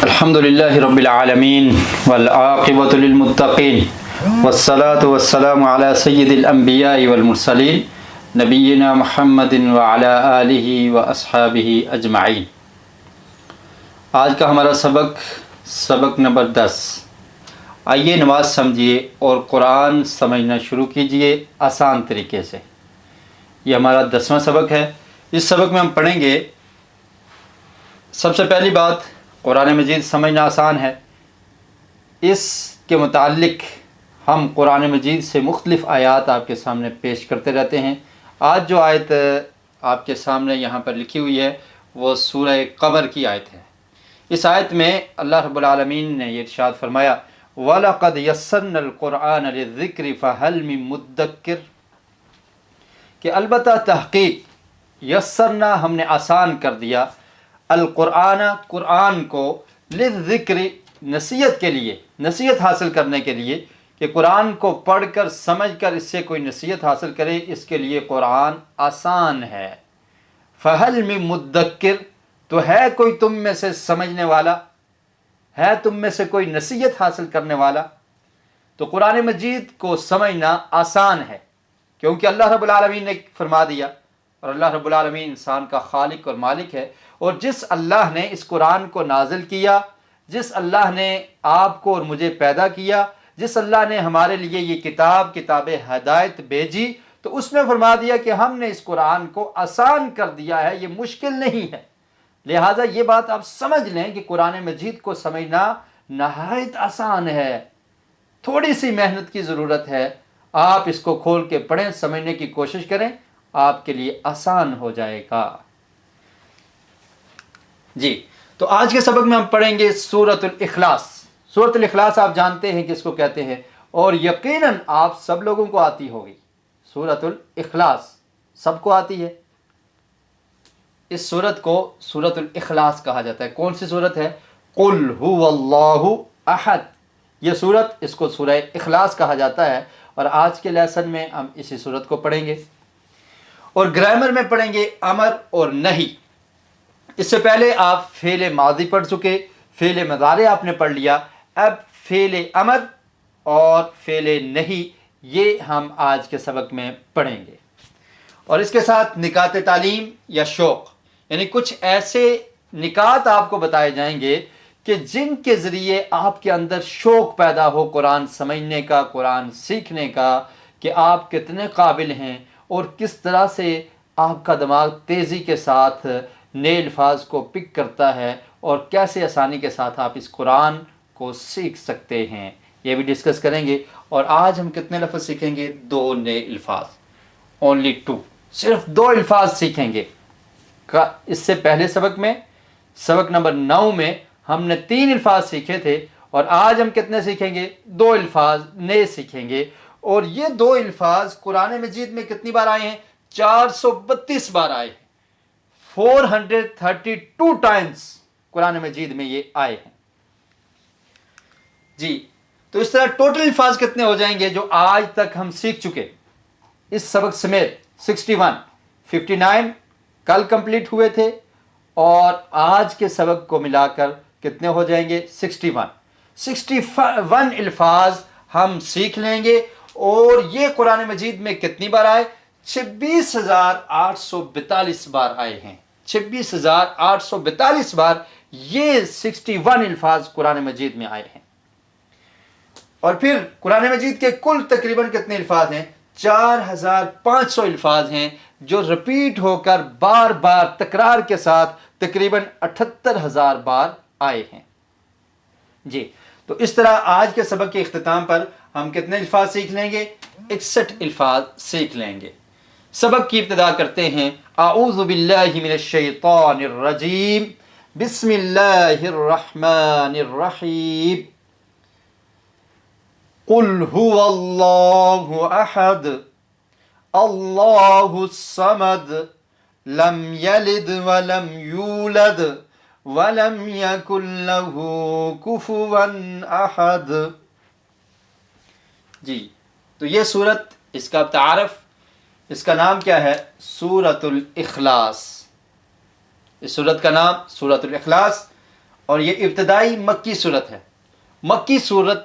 الحمدللہ رب العالمین والعاقبۃ للمتقین والصلاة والسلام علی سید الانبیاء والمرسلین نبینا محمد وعلی آلہ واصحابہ اجمعین۔ آج کا ہمارا سبق نمبر 10۔ آئیے نماز سمجھیے اور قرآن سمجھنا شروع کیجئے آسان طریقے سے۔ یہ ہمارا 10واں سبق ہے۔ اس سبق میں ہم پڑھیں گے، سب سے پہلی بات، قرآن مجید سمجھنا آسان ہے۔ اس کے متعلق ہم قرآن مجید سے مختلف آیات آپ کے سامنے پیش کرتے رہتے ہیں۔ آج جو آیت آپ کے سامنے یہاں پر لکھی ہوئی ہے وہ سورہ قمر کی آیت ہے۔ اس آیت میں اللہ رب العالمین نے یہ ارشاد فرمایا، وَلَقَدْ يَسَّرْنَا الْقُرْآنَ لِلذِّكْرِ فَهَلْ مِن مُدَّكِّرٍ، کہ البتہ تحقیق یسرنا ہم نے آسان کر دیا، القرآن قرآن کو، للذکر نصیحت کے لیے، نصیحت حاصل کرنے کے لیے، کہ قرآن کو پڑھ کر سمجھ کر اس سے کوئی نصیحت حاصل کرے، اس کے لیے قرآن آسان ہے۔ فہل من مدکر، تو ہے کوئی تم میں سے سمجھنے والا، ہے تم میں سے کوئی نصیحت حاصل کرنے والا؟ تو قرآن مجید کو سمجھنا آسان ہے، کیونکہ اللہ رب العالمین نے فرما دیا، اور اللہ رب العالمین انسان کا خالق اور مالک ہے، اور جس اللہ نے اس قرآن کو نازل کیا، جس اللہ نے آپ کو اور مجھے پیدا کیا، جس اللہ نے ہمارے لیے یہ کتاب ہدایت بھیجی، تو اس نے فرما دیا کہ ہم نے اس قرآن کو آسان کر دیا ہے، یہ مشکل نہیں ہے۔ لہٰذا یہ بات آپ سمجھ لیں کہ قرآن مجید کو سمجھنا نہایت آسان ہے، تھوڑی سی محنت کی ضرورت ہے۔ آپ اس کو کھول کے پڑھیں، سمجھنے کی کوشش کریں، آپ کے لیے آسان ہو جائے گا۔ جی، تو آج کے سبق میں ہم پڑھیں گے سورۃ الاخلاص۔ سورۃ الاخلاص آپ جانتے ہیں کس کو کہتے ہیں، اور یقیناً آپ سب لوگوں کو آتی ہوگی۔ سورۃ الاخلاص سب کو آتی ہے۔ اس سورت کو سورۃ الاخلاص کہا جاتا ہے۔ کون سی سورت ہے؟ قل هو اللہ احد، یہ سورت، اس کو سورہ اخلاص کہا جاتا ہے، اور آج کے لیسن میں ہم اسی سورت کو پڑھیں گے، اور گرامر میں پڑھیں گے امر اور نہی۔ اس سے پہلے آپ فعل ماضی پڑھ چکے، فعل مضارع آپ نے پڑھ لیا، اب فعل امر اور فعل نہی، یہ ہم آج کے سبق میں پڑھیں گے، اور اس کے ساتھ نکات تعلیم یا شوق، یعنی کچھ ایسے نکات آپ کو بتائے جائیں گے کہ جن کے ذریعے آپ کے اندر شوق پیدا ہو قرآن سمجھنے کا، قرآن سیکھنے کا، کہ آپ کتنے قابل ہیں، اور کس طرح سے آپ کا دماغ تیزی کے ساتھ نئے الفاظ کو پک کرتا ہے، اور کیسے آسانی کے ساتھ آپ اس قرآن کو سیکھ سکتے ہیں، یہ بھی ڈسکس کریں گے۔ اور آج ہم کتنے لفظ سیکھیں گے؟ 2 نئے الفاظ، only 2، صرف 2 الفاظ سیکھیں گے۔ اس سے پہلے سبق میں، سبق نمبر 9 میں ہم نے 3 الفاظ سیکھے تھے، اور آج ہم کتنے سیکھیں گے؟ 2 الفاظ نئے سیکھیں گے، اور یہ 2 الفاظ قرآن مجید میں کتنی بار آئے ہیں؟ 432 بار آئے ہیں، 432 ٹائمز قرآن مجید میں یہ آئے ہیں۔ جی، تو اس طرح ٹوٹل الفاظ کتنے ہو جائیں گے جو آج تک ہم سیکھ چکے اس سبق سمیت؟ 61، 59 کل کمپلیٹ ہوئے تھے، اور آج کے سبق کو ملا کر کتنے ہو جائیں گے؟ 61 الفاظ ہم سیکھ لیں گے، اور یہ قرآن مجید میں کتنی بار آئے؟ 26,842 بار آئے ہیں، 26,842 بار یہ 61 الفاظ قرآن مجید میں آئے ہیں۔ اور پھر قرآن مجید کے کل تقریباً کتنے الفاظ ہیں؟ 4,500 الفاظ ہیں، جو رپیٹ ہو کر بار بار تکرار کے ساتھ تقریباً 78,000 بار آئے ہیں۔ جی، تو اس طرح آج کے سبق کے اختتام پر ہم کتنے الفاظ سیکھ لیں گے؟ 61 الفاظ سیکھ لیں گے۔ سبق کی ابتدا کرتے ہیں، اعوذ باللہ من الشیطان الرجیم، بسم اللہ الرحمن الرحیم۔ قل هو اللہ احد اللہ الصمد لم یلد ولم یولد ولم یکن له کفوا احد۔ جی، تو یہ سورت، اس کا تعارف، اس کا نام کیا ہے؟ سورۃ الاخلاص۔ اس سورت کا نام سورۃ الاخلاص، اور یہ ابتدائی مکی سورت ہے۔ مکی سورت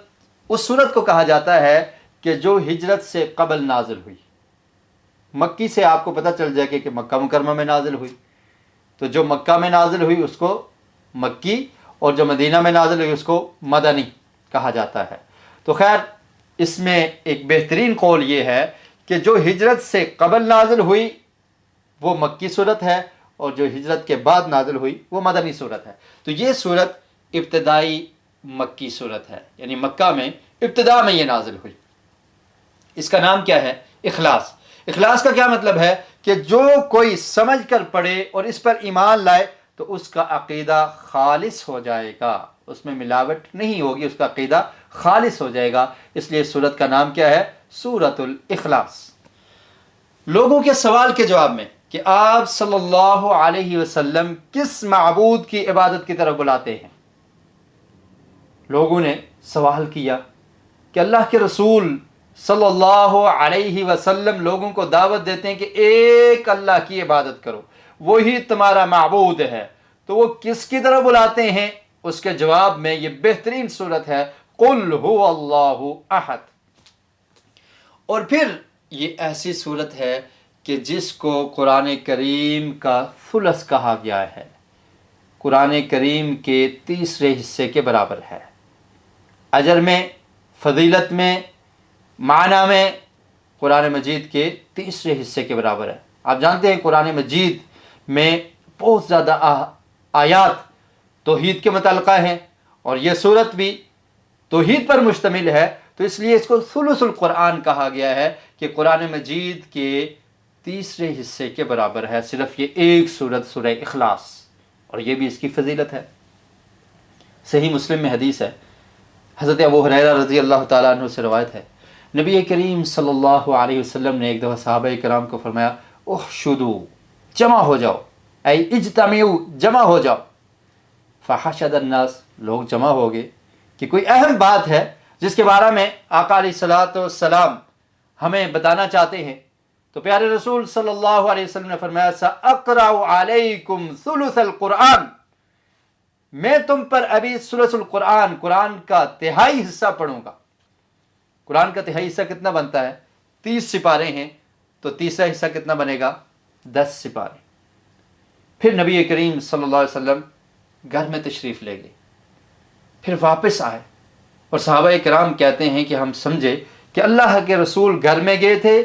اس سورت کو کہا جاتا ہے کہ جو ہجرت سے قبل نازل ہوئی۔ مکی سے آپ کو پتہ چل جائے کہ مکہ مکرمہ میں نازل ہوئی، تو جو مکہ میں نازل ہوئی اس کو مکی، اور جو مدینہ میں نازل ہوئی اس کو مدنی کہا جاتا ہے۔ تو خیر، اس میں ایک بہترین قول یہ ہے کہ جو ہجرت سے قبل نازل ہوئی وہ مکی صورت ہے، اور جو ہجرت کے بعد نازل ہوئی وہ مدنی صورت ہے۔ تو یہ صورت ابتدائی مکی صورت ہے، یعنی مکہ میں ابتدا میں یہ نازل ہوئی۔ اس کا نام کیا ہے؟ اخلاص۔ اخلاص کا کیا مطلب ہے؟ کہ جو کوئی سمجھ کر پڑھے اور اس پر ایمان لائے تو اس کا عقیدہ خالص ہو جائے گا، اس میں ملاوٹ نہیں ہوگی، اس کا عقیدہ خالص ہو جائے گا۔ اس لیے سورت کا نام کیا ہے؟ سورۃ الاخلاص۔ لوگوں کے سوال کے جواب میں کہ آپ صلی اللہ علیہ وسلم کس معبود کی عبادت کی طرف بلاتے ہیں، لوگوں نے سوال کیا کہ اللہ کے رسول صلی اللہ علیہ وسلم لوگوں کو دعوت دیتے ہیں کہ ایک اللہ کی عبادت کرو، وہی تمہارا معبود ہے، تو وہ کس کی طرف بلاتے ہیں؟ اس کے جواب میں یہ بہترین صورت ہے، قل هو اللہ احد۔ اور پھر یہ ایسی صورت ہے کہ جس کو قرآن کریم کا ثلث کہا گیا ہے، قرآن کریم کے تیسرے حصے کے برابر ہے، اجر میں، فضیلت میں، معنی میں قرآن مجید کے تیسرے حصے کے برابر ہے۔ آپ جانتے ہیں قرآن مجید میں بہت زیادہ آیات توحید کے متعلقہ ہیں، اور یہ صورت بھی توحید پر مشتمل ہے، تو اس لیے اس کو ثلث القرآن کہا گیا ہے کہ قرآن مجید کے تیسرے حصے کے برابر ہے صرف یہ ایک صورت، سورہ اخلاص، اور یہ بھی اس کی فضیلت ہے۔ صحیح مسلم میں حدیث ہے، حضرت ابو ہریرہ رضی اللہ تعالیٰ عنہ سے روایت ہے، نبی کریم صلی اللہ علیہ وسلم نے ایک دفعہ صحابہ کرام کو فرمایا، احشدوا، جمع ہو جاؤ، اے اجتمعوا، جمع ہو جاؤ۔ فحشد الناس، لوگ جمع ہو گئے کہ کوئی اہم بات ہے جس کے بارے میں آقا علیہ الصلوۃ والسلام ہمیں بتانا چاہتے ہیں۔ تو پیارے رسول صلی اللہ علیہ وسلم نے فرمایا، سأقرأ علیکم ثلث القرآن، میں تم پر ابھی ثلث القرآن، قرآن کا تہائی حصہ پڑھوں گا۔ قرآن کا تہائی حصہ کتنا بنتا ہے؟ 30 سپارے ہیں، تو تیسرا حصہ کتنا بنے گا؟ 10 سپارے۔ پھر نبی کریم صلی اللہ علیہ وسلم گھر میں تشریف لے گئے، پھر واپس آئے، اور صحابہ کرام کہتے ہیں کہ ہم سمجھے کہ اللہ کے رسول گھر میں گئے تھے،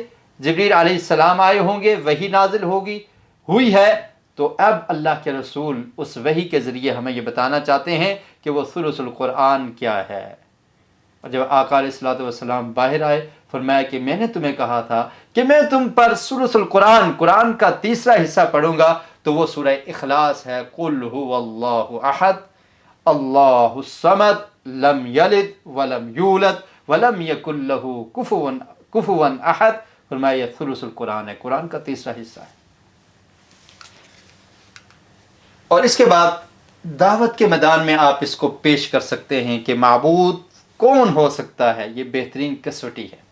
جبریل علیہ السلام آئے ہوں گے، وحی نازل ہوئی ہے، تو اب اللہ کے رسول اس وحی کے ذریعے ہمیں یہ بتانا چاہتے ہیں کہ وہ ثلث القرآن کیا ہے۔ اور جب آقا علیہ الصلوۃ والسلام باہر آئے، فرمایا کہ میں نے تمہیں کہا تھا کہ میں تم پر ثلث القرآن، قرآن کا تیسرا حصہ پڑھوں گا، تو وہ سورہ اخلاص ہے، قل هو اللہ احد اللہ الصمد لم یلد ولم یولد ولم یکن لہ کفوا احد۔ فرمایا یہ ثلث القرآن ہے، قرآن کا تیسرا حصہ ہے۔ اور اس کے بعد دعوت کے میدان میں آپ اس کو پیش کر سکتے ہیں کہ معبود کون ہو سکتا ہے، یہ بہترین کسوٹی ہے۔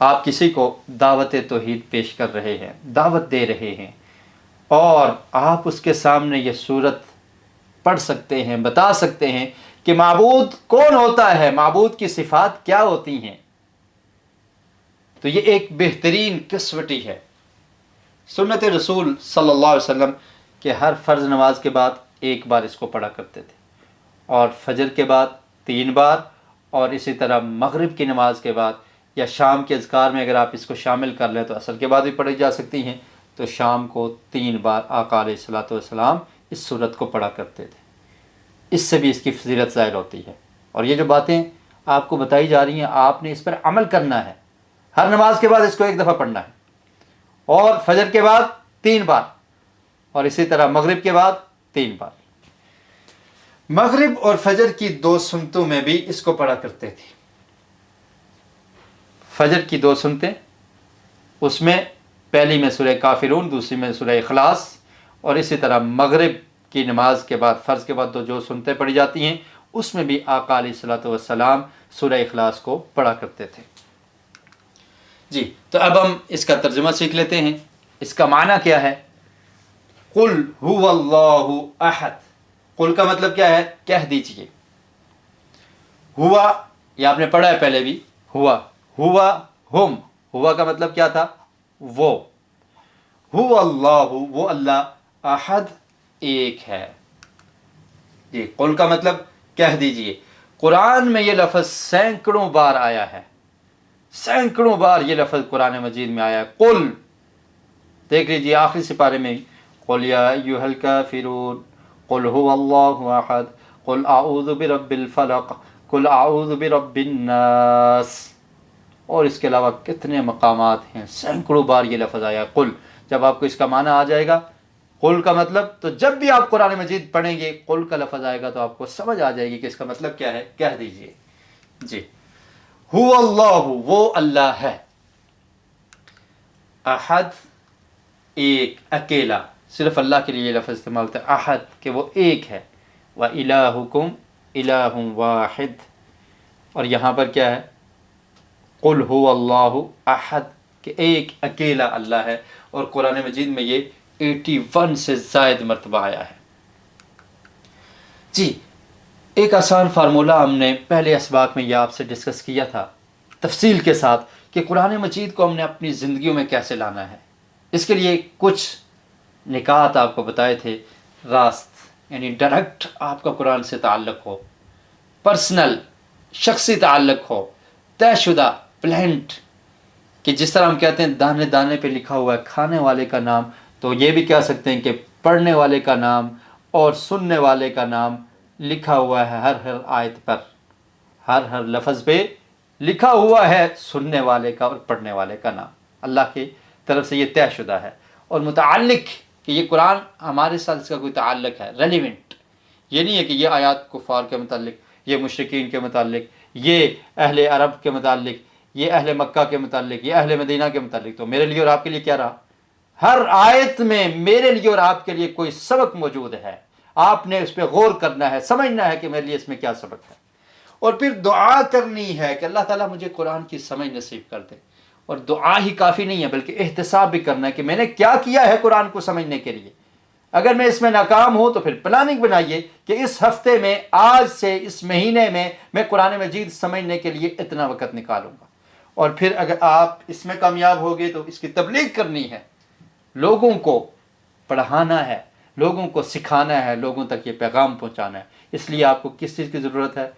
آپ کسی کو دعوت توحید پیش کر رہے ہیں، دعوت دے رہے ہیں، اور آپ اس کے سامنے یہ صورت پڑھ سکتے ہیں، بتا سکتے ہیں کہ معبود کون ہوتا ہے، معبود کی صفات کیا ہوتی ہیں، تو یہ ایک بہترین کسوٹی ہے۔ سنت رسول صلی اللہ علیہ وسلم کہ ہر فرض نماز کے بعد ایک بار اس کو پڑھا کرتے تھے، اور فجر کے بعد 3 بار، اور اسی طرح مغرب کی نماز کے بعد، یا شام کے اذکار میں اگر آپ اس کو شامل کر لیں تو عصر کے بعد بھی پڑھی جا سکتی ہیں، تو شام کو 3 بار آقا علیہ الصلوۃ والسلام اس صورت کو پڑھا کرتے تھے۔ اس سے بھی اس کی فضیلت ظاہر ہوتی ہے، اور یہ جو باتیں آپ کو بتائی جا رہی ہیں آپ نے اس پر عمل کرنا ہے۔ ہر نماز کے بعد اس کو 1 دفعہ پڑھنا ہے، اور فجر کے بعد 3 بار، اور اسی طرح مغرب کے بعد 3 بار۔ مغرب اور فجر کی 2 سنتوں میں بھی اس کو پڑھا کرتے تھے۔ فجر کی 2 سنتیں، اس میں پہلی میں سورہ کافرون، دوسری میں سورہ اخلاص، اور اسی طرح مغرب کی نماز کے بعد، فرض کے بعد جو سنتیں پڑھی جاتی ہیں، اس میں بھی آقا علیہ الصلوۃ والسلام سورہ اخلاص کو پڑھا کرتے تھے۔ جی تو اب ہم اس کا ترجمہ سیکھ لیتے ہیں۔ اس کا معنی کیا ہے؟ قل هو اللہ احد، قل کا مطلب کیا ہے؟ کہہ دیجئے۔ ہوا یہ آپ نے پڑھا ہے پہلے بھی، ہوا ہوا کا مطلب کیا تھا؟ وہ۔ هو اللہ، وہ اللہ، احد ایک ہے۔ جی قل کا مطلب کہہ دیجئے۔ قرآن میں یہ لفظ سینکڑوں بار آیا ہے، سینکڑوں بار یہ لفظ قرآن مجید میں آیا ہے۔ قل دیکھ لیجئے آخری سپارے میں، قل یا ایھا الکافرون قل هو اللہ احد قل اعوذ برب الفلق قل اعوذ برب الناس، اور اس کے علاوہ کتنے مقامات ہیں، سینکڑوں بار یہ لفظ آیا ہے قل۔ جب آپ کو اس کا معنی آ جائے گا قل کا مطلب، تو جب بھی آپ قرآن مجید پڑھیں گے قل کا لفظ آئے گا تو آپ کو سمجھ آ جائے گی کہ اس کا مطلب کیا ہے، کہہ دیجئے۔ جی هو اللہ، وہ اللہ ہے، احد ایک، اکیلا، صرف اللہ کے لیے یہ لفظ استعمال ہوتا ہے احد کہ وہ ایک ہے، وَإِلَٰهُكُمْ إِلَٰهٌ وَاحِدٌ، اور یہاں پر کیا ہے؟ قل هو اللہ احد کہ ایک اکیلا اللہ ہے، اور قرآن مجید میں یہ 81 سے زائد مرتبہ آیا ہے۔ جی ایک آسان فارمولہ ہم نے پہلے اسباق میں یہ آپ سے ڈسکس کیا تھا تفصیل کے ساتھ کہ قرآن مجید کو ہم نے اپنی زندگیوں میں کیسے لانا ہے۔ اس کے لیے کچھ نکات آپ کو بتائے تھے، راست یعنی ڈائریکٹ آپ کا قرآن سے تعلق ہو، پرسنل شخصی تعلق ہو، طے شدہ پلانٹ، کہ جس طرح ہم کہتے ہیں دانے دانے پہ لکھا ہوا ہے کھانے والے کا نام، تو یہ بھی کہہ سکتے ہیں کہ پڑھنے والے کا نام اور سننے والے کا نام لکھا ہوا ہے ہر آیت پر، ہر لفظ پہ لکھا ہوا ہے سننے والے کا اور پڑھنے والے کا نام، اللہ کی طرف سے یہ طے شدہ ہے۔ اور متعلق کہ یہ قرآن ہمارے ساتھ اس کا کوئی تعلق ہے، ریلیونٹ، یہ نہیں ہے کہ یہ آیات کفار کے متعلق، یہ مشرکین کے متعلق، یہ اہل عرب کے متعلق، یہ اہل مکہ کے متعلق، یہ اہل مدینہ کے متعلق، تو میرے لیے اور آپ کے لیے کیا رہا؟ ہر آیت میں میرے لیے اور آپ کے لیے کوئی سبق موجود ہے، آپ نے اس پہ غور کرنا ہے، سمجھنا ہے کہ میرے لیے اس میں کیا سبق ہے، اور پھر دعا کرنی ہے کہ اللہ تعالیٰ مجھے قرآن کی سمجھ نصیب کر دے۔ اور دعا ہی کافی نہیں ہے بلکہ احتساب بھی کرنا ہے کہ میں نے کیا کیا ہے قرآن کو سمجھنے کے لیے۔ اگر میں اس میں ناکام ہوں تو پھر پلاننگ بنائیے کہ اس ہفتے میں، آج سے اس مہینے میں قرآن مجید سمجھنے کے لیے اتنا وقت نکالوں گا، اور پھر اگر آپ اس میں کامیاب ہوگے تو اس کی تبلیغ کرنی ہے، لوگوں کو پڑھانا ہے، لوگوں کو سکھانا ہے، لوگوں تک یہ پیغام پہنچانا ہے۔ اس لیے آپ کو کس چیز کی ضرورت ہے؟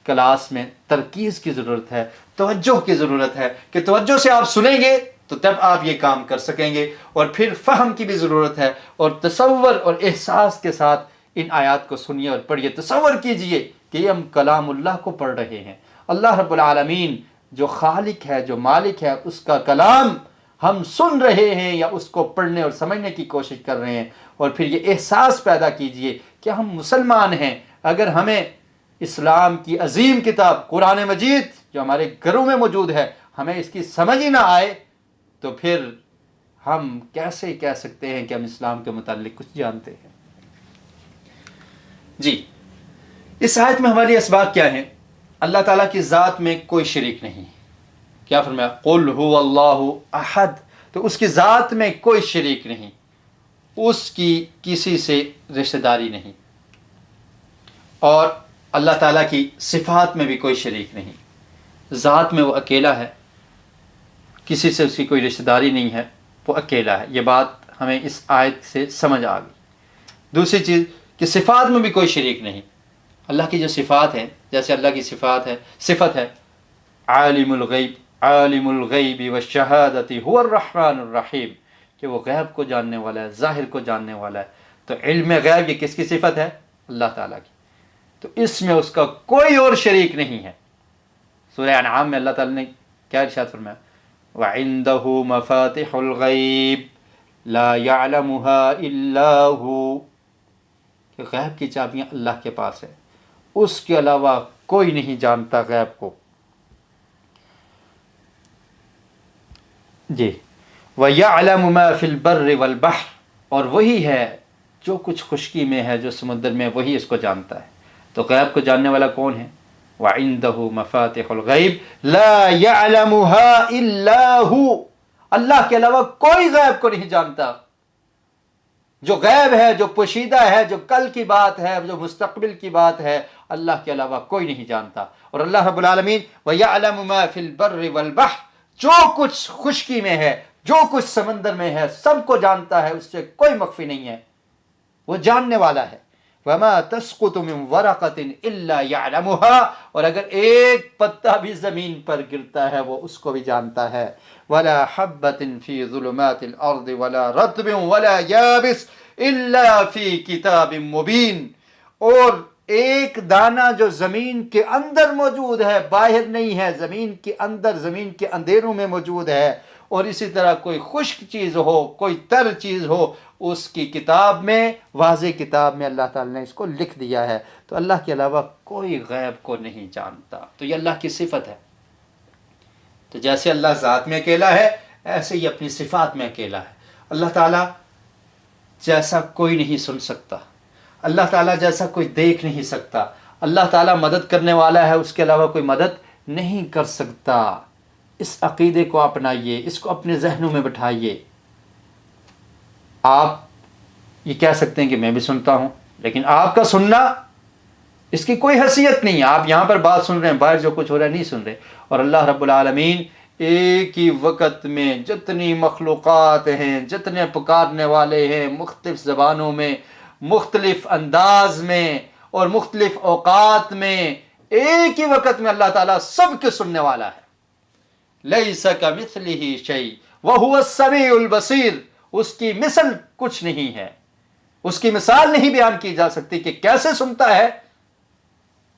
کلاس میں ترکیز کی ضرورت ہے، توجہ کی ضرورت ہے کہ توجہ سے آپ سنیں گے تو تب آپ یہ کام کر سکیں گے، اور پھر فہم کی بھی ضرورت ہے، اور تصور اور احساس کے ساتھ ان آیات کو سنیے اور پڑھیے۔ تصور کیجئے کہ یہ ہم کلام اللہ کو پڑھ رہے ہیں، اللہ رب العالمین جو خالق ہے، جو مالک ہے، اس کا کلام ہم سن رہے ہیں یا اس کو پڑھنے اور سمجھنے کی کوشش کر رہے ہیں، اور پھر یہ احساس پیدا کیجئے کہ ہم مسلمان ہیں۔ اگر ہمیں اسلام کی عظیم کتاب قرآن مجید جو ہمارے گھروں میں موجود ہے، ہمیں اس کی سمجھ ہی نہ آئے تو پھر ہم کیسے کہہ سکتے ہیں کہ ہم اسلام کے متعلق کچھ جانتے ہیں؟ جی اس آیت میں ہماری اسباق کیا ہیں؟ اللہ تعالیٰ کی ذات میں کوئی شریک نہیں، کیا فرمایا؟ قل هو اللہ احد، تو اس کی ذات میں کوئی شریک نہیں، اس کی کسی سے رشتہ داری نہیں، اور اللہ تعالیٰ کی صفات میں بھی کوئی شریک نہیں، ذات میں وہ اکیلا ہے، کسی سے اس کی کوئی رشتہ داری نہیں ہے، وہ اکیلا ہے۔ یہ بات ہمیں اس آیت سے سمجھ آ گئی۔ دوسری چیز کہ صفات میں بھی کوئی شریک نہیں، اللہ کی جو صفات ہیں، جیسے اللہ کی صفت ہے عالم الغیب والشہادۃ هو الرحمن الرحیم، کہ وہ غیب کو جاننے والا ہے، ظاہر کو جاننے والا ہے۔ تو علم غیب یہ کس کی صفت ہے؟ اللہ تعالیٰ کی، تو اس میں اس کا کوئی اور شریک نہیں ہے۔ سورہ انعام میں اللہ تعالیٰ نے کیا ارشاد فرمایا؟ وَعِندَهُ مَفَاتِحُ الْغَيْبِ لَا يَعْلَمُهَا إِلَّا هُوَ، کہ غیب کی چابیاں اللہ کے پاس ہے، اس کے علاوہ کوئی نہیں جانتا غیب کو۔ جی وَيَعْلَمُ مَا فِي الْبَرِّ وَالْبَحْرِ، اور وہی ہے جو کچھ خشکی میں ہے، جو سمندر میں، وہی اس کو جانتا ہے۔ تو غیب کو جاننے والا کون ہے؟ وَعِندَهُ مَفَاتِحُ الْغَيْبِ لَا يَعْلَمُهَا إِلَّا هُوَ، اللہ کے علاوہ کوئی غیب کو نہیں جانتا۔ جو غیب ہے، جو پوشیدہ ہے، جو کل کی بات ہے، جو مستقبل کی بات ہے، اللہ کے علاوہ کوئی نہیں جانتا۔ اور اللہ رب العالمین وَيَعْلَمُ مَا فِي الْبَرِّ وَالْبَحْرِ، جو کچھ خشکی میں ہے، جو کچھ سمندر میں ہے، سب کو جانتا ہے، اس سے کوئی مخفی نہیں ہے، وہ جاننے والا ہے۔ وَمَا تَسْقُطُ مِنْ وَرَقَةٍ إِلَّا يَعْلَمُهَا، اور اگر ایک پتا بھی زمین پر گرتا ہے وہ اس کو بھی جانتا ہے۔ وَلَا حَبَّةٍ فِي ظُلُمَاتِ الْأَرْضِ وَلَا رَطْبٍ وَلَا يَابِسٍ إِلَّا فِي كِتَابٍ مُبِينٍ، اور ایک دانہ جو زمین کے اندر موجود ہے، باہر نہیں ہے، زمین کے اندر، زمین کے اندھیروں میں موجود ہے، اور اسی طرح کوئی خشک چیز ہو، کوئی تر چیز ہو، اس کی کتاب میں، واضح کتاب میں اللہ تعالی نے اس کو لکھ دیا ہے۔ تو اللہ کے علاوہ کوئی غیب کو نہیں جانتا۔ تو یہ اللہ کی صفت ہے۔ تو جیسے اللہ ذات میں اکیلا ہے، ایسے ہی اپنی صفات میں اکیلا ہے۔ اللہ تعالیٰ جیسا کوئی نہیں سن سکتا، اللہ تعالیٰ جیسا کوئی دیکھ نہیں سکتا، اللہ تعالیٰ مدد کرنے والا ہے، اس کے علاوہ کوئی مدد نہیں کر سکتا۔ اس عقیدے کو اپنائیے، اس کو اپنے ذہنوں میں بٹھائیے۔ آپ یہ کہہ سکتے ہیں کہ میں بھی سنتا ہوں، لیکن آپ کا سننا اس کی کوئی حیثیت نہیں ہے۔ آپ یہاں پر بات سن رہے ہیں، باہر جو کچھ ہو رہا ہے نہیں سن رہے۔ اور اللہ رب العالمین ایک ہی وقت میں جتنی مخلوقات ہیں، جتنے پکارنے والے ہیں، مختلف زبانوں میں، مختلف انداز میں اور مختلف اوقات میں، ایک ہی وقت میں اللہ تعالیٰ سب کے سننے والا ہے۔ لیس کمثلہ شیء وہو السمیع البصیر، اس کی مثل کچھ نہیں ہے، اس کی مثال نہیں بیان کی جا سکتی کہ کیسے سنتا ہے،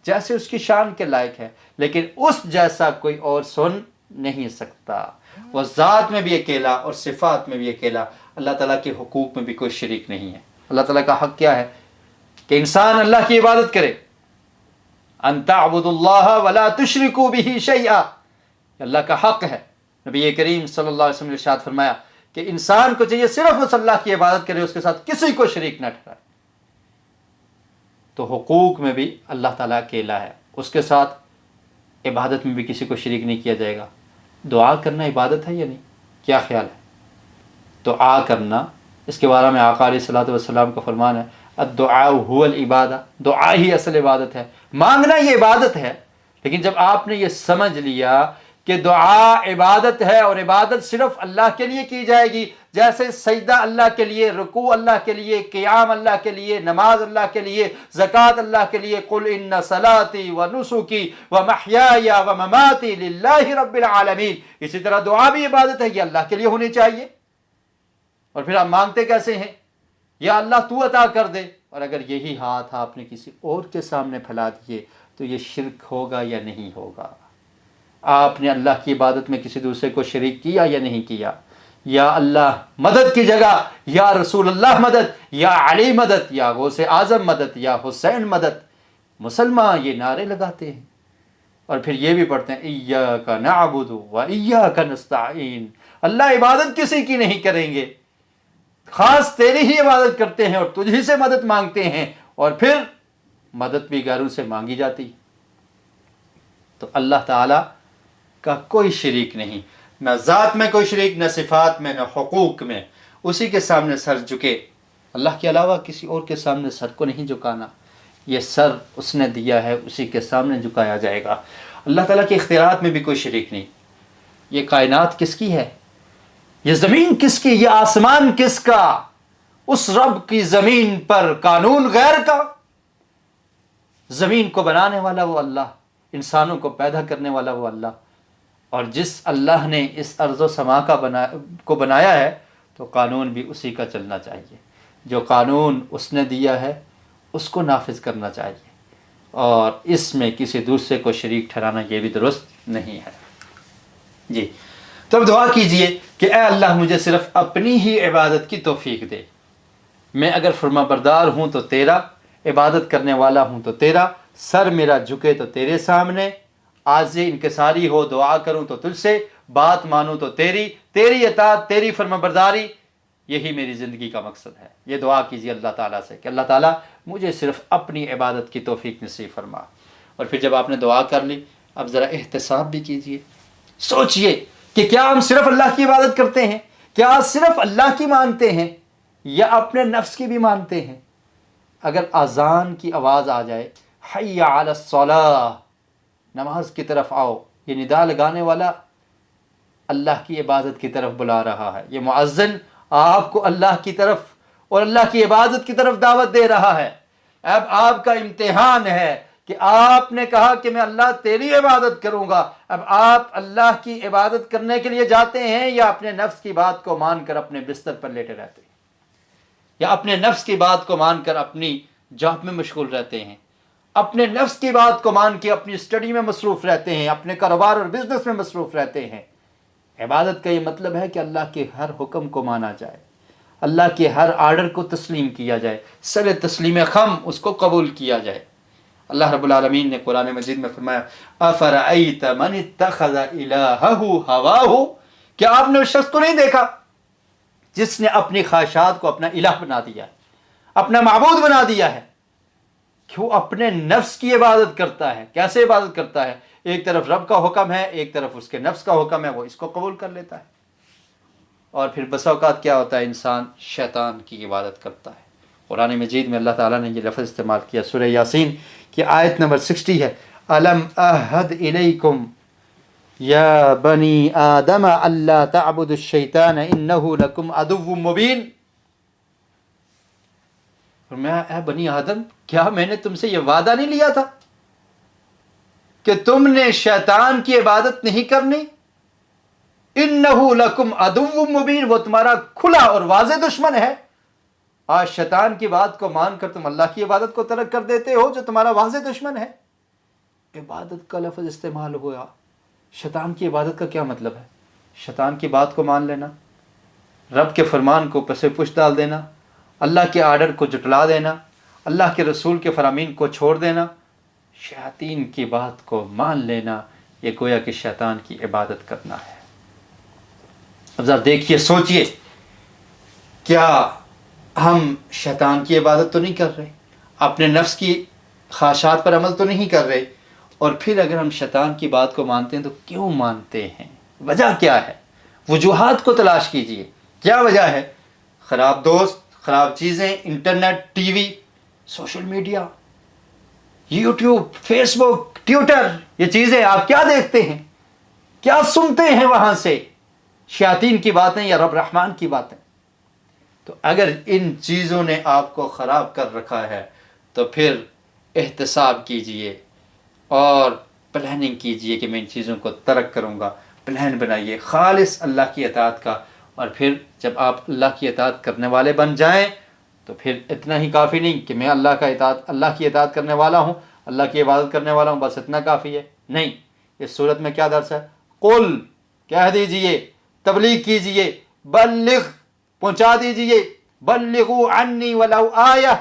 جیسے اس کی شان کے لائق ہے، لیکن اس جیسا کوئی اور سن نہیں سکتا۔ وہ ذات میں بھی اکیلا اور صفات میں بھی اکیلا، اللہ تعالیٰ کے حقوق میں بھی کوئی شریک نہیں ہے۔ اللہ تعالیٰ کا حق کیا ہے؟ کہ انسان اللہ کی عبادت کرے، ان تعبدوا اللہ ولا تشرکوا بہ شیئا، اللہ کا حق ہے۔ نبی کریم صلی اللہ علیہ وسلم نے ارشاد فرمایا کہ انسان کو چاہیے صرف اس اللہ کی عبادت کرے، اس کے ساتھ کسی کو شریک نہ ٹھہرائے۔ تو حقوق میں بھی اللہ تعالیٰ اکیلا ہے، اس کے ساتھ عبادت میں بھی کسی کو شریک نہیں کیا جائے گا۔ دعا کرنا عبادت ہے یا نہیں؟ کیا خیال ہے؟ دعا کرنا، اس کے بارے میں آقا علیہ الصلوۃ والسلام کا فرمان ہے، الدعاء هو العبادہ، دعا ہی اصل عبادت ہے، مانگنا یہ عبادت ہے۔ لیکن جب آپ نے یہ سمجھ لیا کہ دعا عبادت ہے اور عبادت صرف اللہ کے لیے کی جائے گی، جیسے سجدہ اللہ کے لیے، رکوع اللہ کے لیے، قیام اللہ کے لیے، نماز اللہ کے لیے، زکوٰۃ اللہ کے لیے، قل ان صلاتی و نسکی و محیای و مماتی للہ رب العالمین، اسی طرح دعا بھی عبادت ہے، یہ اللہ کے لیے ہونی چاہیے۔ اور پھر آپ مانگتے کیسے ہیں؟ یا اللہ تو عطا کر دے، اور اگر یہی ہاتھ آپ نے کسی اور کے سامنے پھیلا دیے تو یہ شرک ہوگا یا نہیں ہوگا؟ آپ نے اللہ کی عبادت میں کسی دوسرے کو شریک کیا یا نہیں کیا؟ یا اللہ مدد کی جگہ یا رسول اللہ مدد، یا علی مدد، یا غوث اعظم مدد، یا حسین مدد، مسلمان یہ نعرے لگاتے ہیں اور پھر یہ بھی پڑھتے ہیں ایاک نعبد و ایاک نستعین، اللہ عبادت کسی کی نہیں کریں گے، خاص تیری ہی عبادت کرتے ہیں اور تجھ ہی سے مدد مانگتے ہیں، اور پھر مدد بھی غیروں سے مانگی جاتی۔ تو اللہ تعالی کا کوئی شریک نہیں، نہ ذات میں کوئی شریک، نہ صفات میں، نہ حقوق میں۔ اسی کے سامنے سر جھکے، اللہ کے علاوہ کسی اور کے سامنے سر کو نہیں جھکانا۔ یہ سر اس نے دیا ہے، اسی کے سامنے جھکایا جائے گا۔ اللہ تعالیٰ کے اختیارات میں بھی کوئی شریک نہیں۔ یہ کائنات کس کی ہے؟ یہ زمین کس کی؟ یہ آسمان کس کا؟ اس رب کی زمین پر قانون غیر کا۔ زمین کو بنانے والا وہ اللہ، انسانوں کو پیدا کرنے والا وہ اللہ، اور جس اللہ نے اس ارض و سما کو بنایا ہے تو قانون بھی اسی کا چلنا چاہیے۔ جو قانون اس نے دیا ہے اس کو نافذ کرنا چاہیے، اور اس میں کسی دوسرے کو شریک ٹھہرانا یہ بھی درست نہیں ہے۔ جی، تو اب دعا کیجئے کہ اے اللہ مجھے صرف اپنی ہی عبادت کی توفیق دے۔ میں اگر فرما بردار ہوں تو تیرا، عبادت کرنے والا ہوں تو تیرا، سر میرا جھکے تو تیرے سامنے، عاجز انکساری ہو دعا کروں تو تجھ سے، بات مانوں تو تیری، تیری اطاعت، تیری فرما برداری، یہی میری زندگی کا مقصد ہے۔ یہ دعا کیجیے اللہ تعالیٰ سے کہ اللہ تعالیٰ مجھے صرف اپنی عبادت کی توفیق نصیب فرما۔ اور پھر جب آپ نے دعا کر لی، اب ذرا احتساب بھی کیجیے، سوچئے کہ کیا ہم صرف اللہ کی عبادت کرتے ہیں؟ کیا صرف اللہ کی مانتے ہیں یا اپنے نفس کی بھی مانتے ہیں؟ اگر اذان کی آواز آ جائے، حی علی الصلاۃ، نماز کی طرف آؤ، یہ ندا لگانے والا اللہ کی عبادت کی طرف بلا رہا ہے، یہ مؤذن آپ کو اللہ کی طرف اور اللہ کی عبادت کی طرف دعوت دے رہا ہے۔ اب آپ کا امتحان ہے کہ آپ نے کہا کہ میں اللہ تیری عبادت کروں گا، اب آپ اللہ کی عبادت کرنے کے لیے جاتے ہیں یا اپنے نفس کی بات کو مان کر اپنے بستر پر لیٹے رہتے ہیں، یا اپنے نفس کی بات کو مان کر اپنی جاب میں مشغول رہتے ہیں، اپنے نفس کی بات کو مان کے اپنی اسٹڈی میں مصروف رہتے ہیں، اپنے کاروبار اور بزنس میں مصروف رہتے ہیں۔ عبادت کا یہ مطلب ہے کہ اللہ کے ہر حکم کو مانا جائے، اللہ کے ہر آرڈر کو تسلیم کیا جائے، سر تسلیم خم اس کو قبول کیا جائے۔ اللہ رب العالمین نے قرآن مجید میں فرمایا افرأیت من اتخذ الہہ ہواہ، کیا آپ نے اس شخص کو نہیں دیکھا جس نے اپنی خواہشات کو اپنا الہ بنا دیا ہے، اپنا معبود بنا دیا ہے، کہ وہ اپنے نفس کی عبادت کرتا ہے۔ کیسے عبادت کرتا ہے؟ ایک طرف رب کا حکم ہے، ایک طرف اس کے نفس کا حکم ہے، وہ اس کو قبول کر لیتا ہے۔ اور پھر بسا اوقات کیا ہوتا ہے، انسان شیطان کی عبادت کرتا ہے۔ قرآن مجید میں اللہ تعالیٰ نے یہ لفظ استعمال کیا، سورہ یاسین کی آیت نمبر 60 ہے، الم اعہد الیکم یا بنی آدم الا تعبدوا الشیطان انہ لکم عدو مبین۔ فرمایا اے بنی آدم، کیا میں نے تم سے یہ وعدہ نہیں لیا تھا کہ تم نے شیطان کی عبادت نہیں کرنی؟ انہ لکم عدو مبین، وہ تمہارا کھلا اور واضح دشمن ہے۔ آج شیطان کی بات کو مان کر تم اللہ کی عبادت کو ترک کر دیتے ہو جو تمہارا واضح دشمن ہے۔ عبادت کا لفظ استعمال ہوا، شیطان کی عبادت کا کیا مطلب ہے؟ شیطان کی بات کو مان لینا، رب کے فرمان کو پس پش ڈال دینا، اللہ کے آرڈر کو جھٹلا دینا، اللہ کے رسول کے فرامین کو چھوڑ دینا، شیاطین کی بات کو مان لینا، یہ گویا کہ شیطان کی عبادت کرنا ہے۔ اب ذرا دیکھیے، سوچئے، کیا ہم شیطان کی عبادت تو نہیں کر رہے، اپنے نفس کی خواہشات پر عمل تو نہیں کر رہے؟ اور پھر اگر ہم شیطان کی بات کو مانتے ہیں تو کیوں مانتے ہیں؟ وجہ کیا ہے؟ وجوہات کو تلاش کیجئے، کیا وجہ ہے؟ خراب دوست، خراب چیزیں، internet, T V, social media, YouTube, Facebook, Twitter, یہ چیزیں آپ کیا دیکھتے ہیں، کیا سنتے ہیں وہاں سے؟ شیاطین کی باتیں یا رب رحمان کی باتیں؟ تو اگر ان چیزوں نے آپ کو خراب کر رکھا ہے تو پھر احتساب کیجئے اور پلاننگ کیجئے کہ میں ان چیزوں کو ترک کروں گا۔ پلان بنائیے خالص اللہ کی اطاعت کا، اور پھر جب آپ اللہ کی اطاعت کرنے والے بن جائیں تو پھر اتنا ہی کافی نہیں کہ میں اللہ کی اطاعت کرنے والا ہوں، اللہ کی عبادت کرنے والا ہوں، بس اتنا کافی ہے نہیں۔ اس صورت میں کیا درس ہے؟ قل، کہہ دیجئے، تبلیغ کیجئے، بلغ، پہنچا دیجئے، بلغوا عنی ولو آیہ،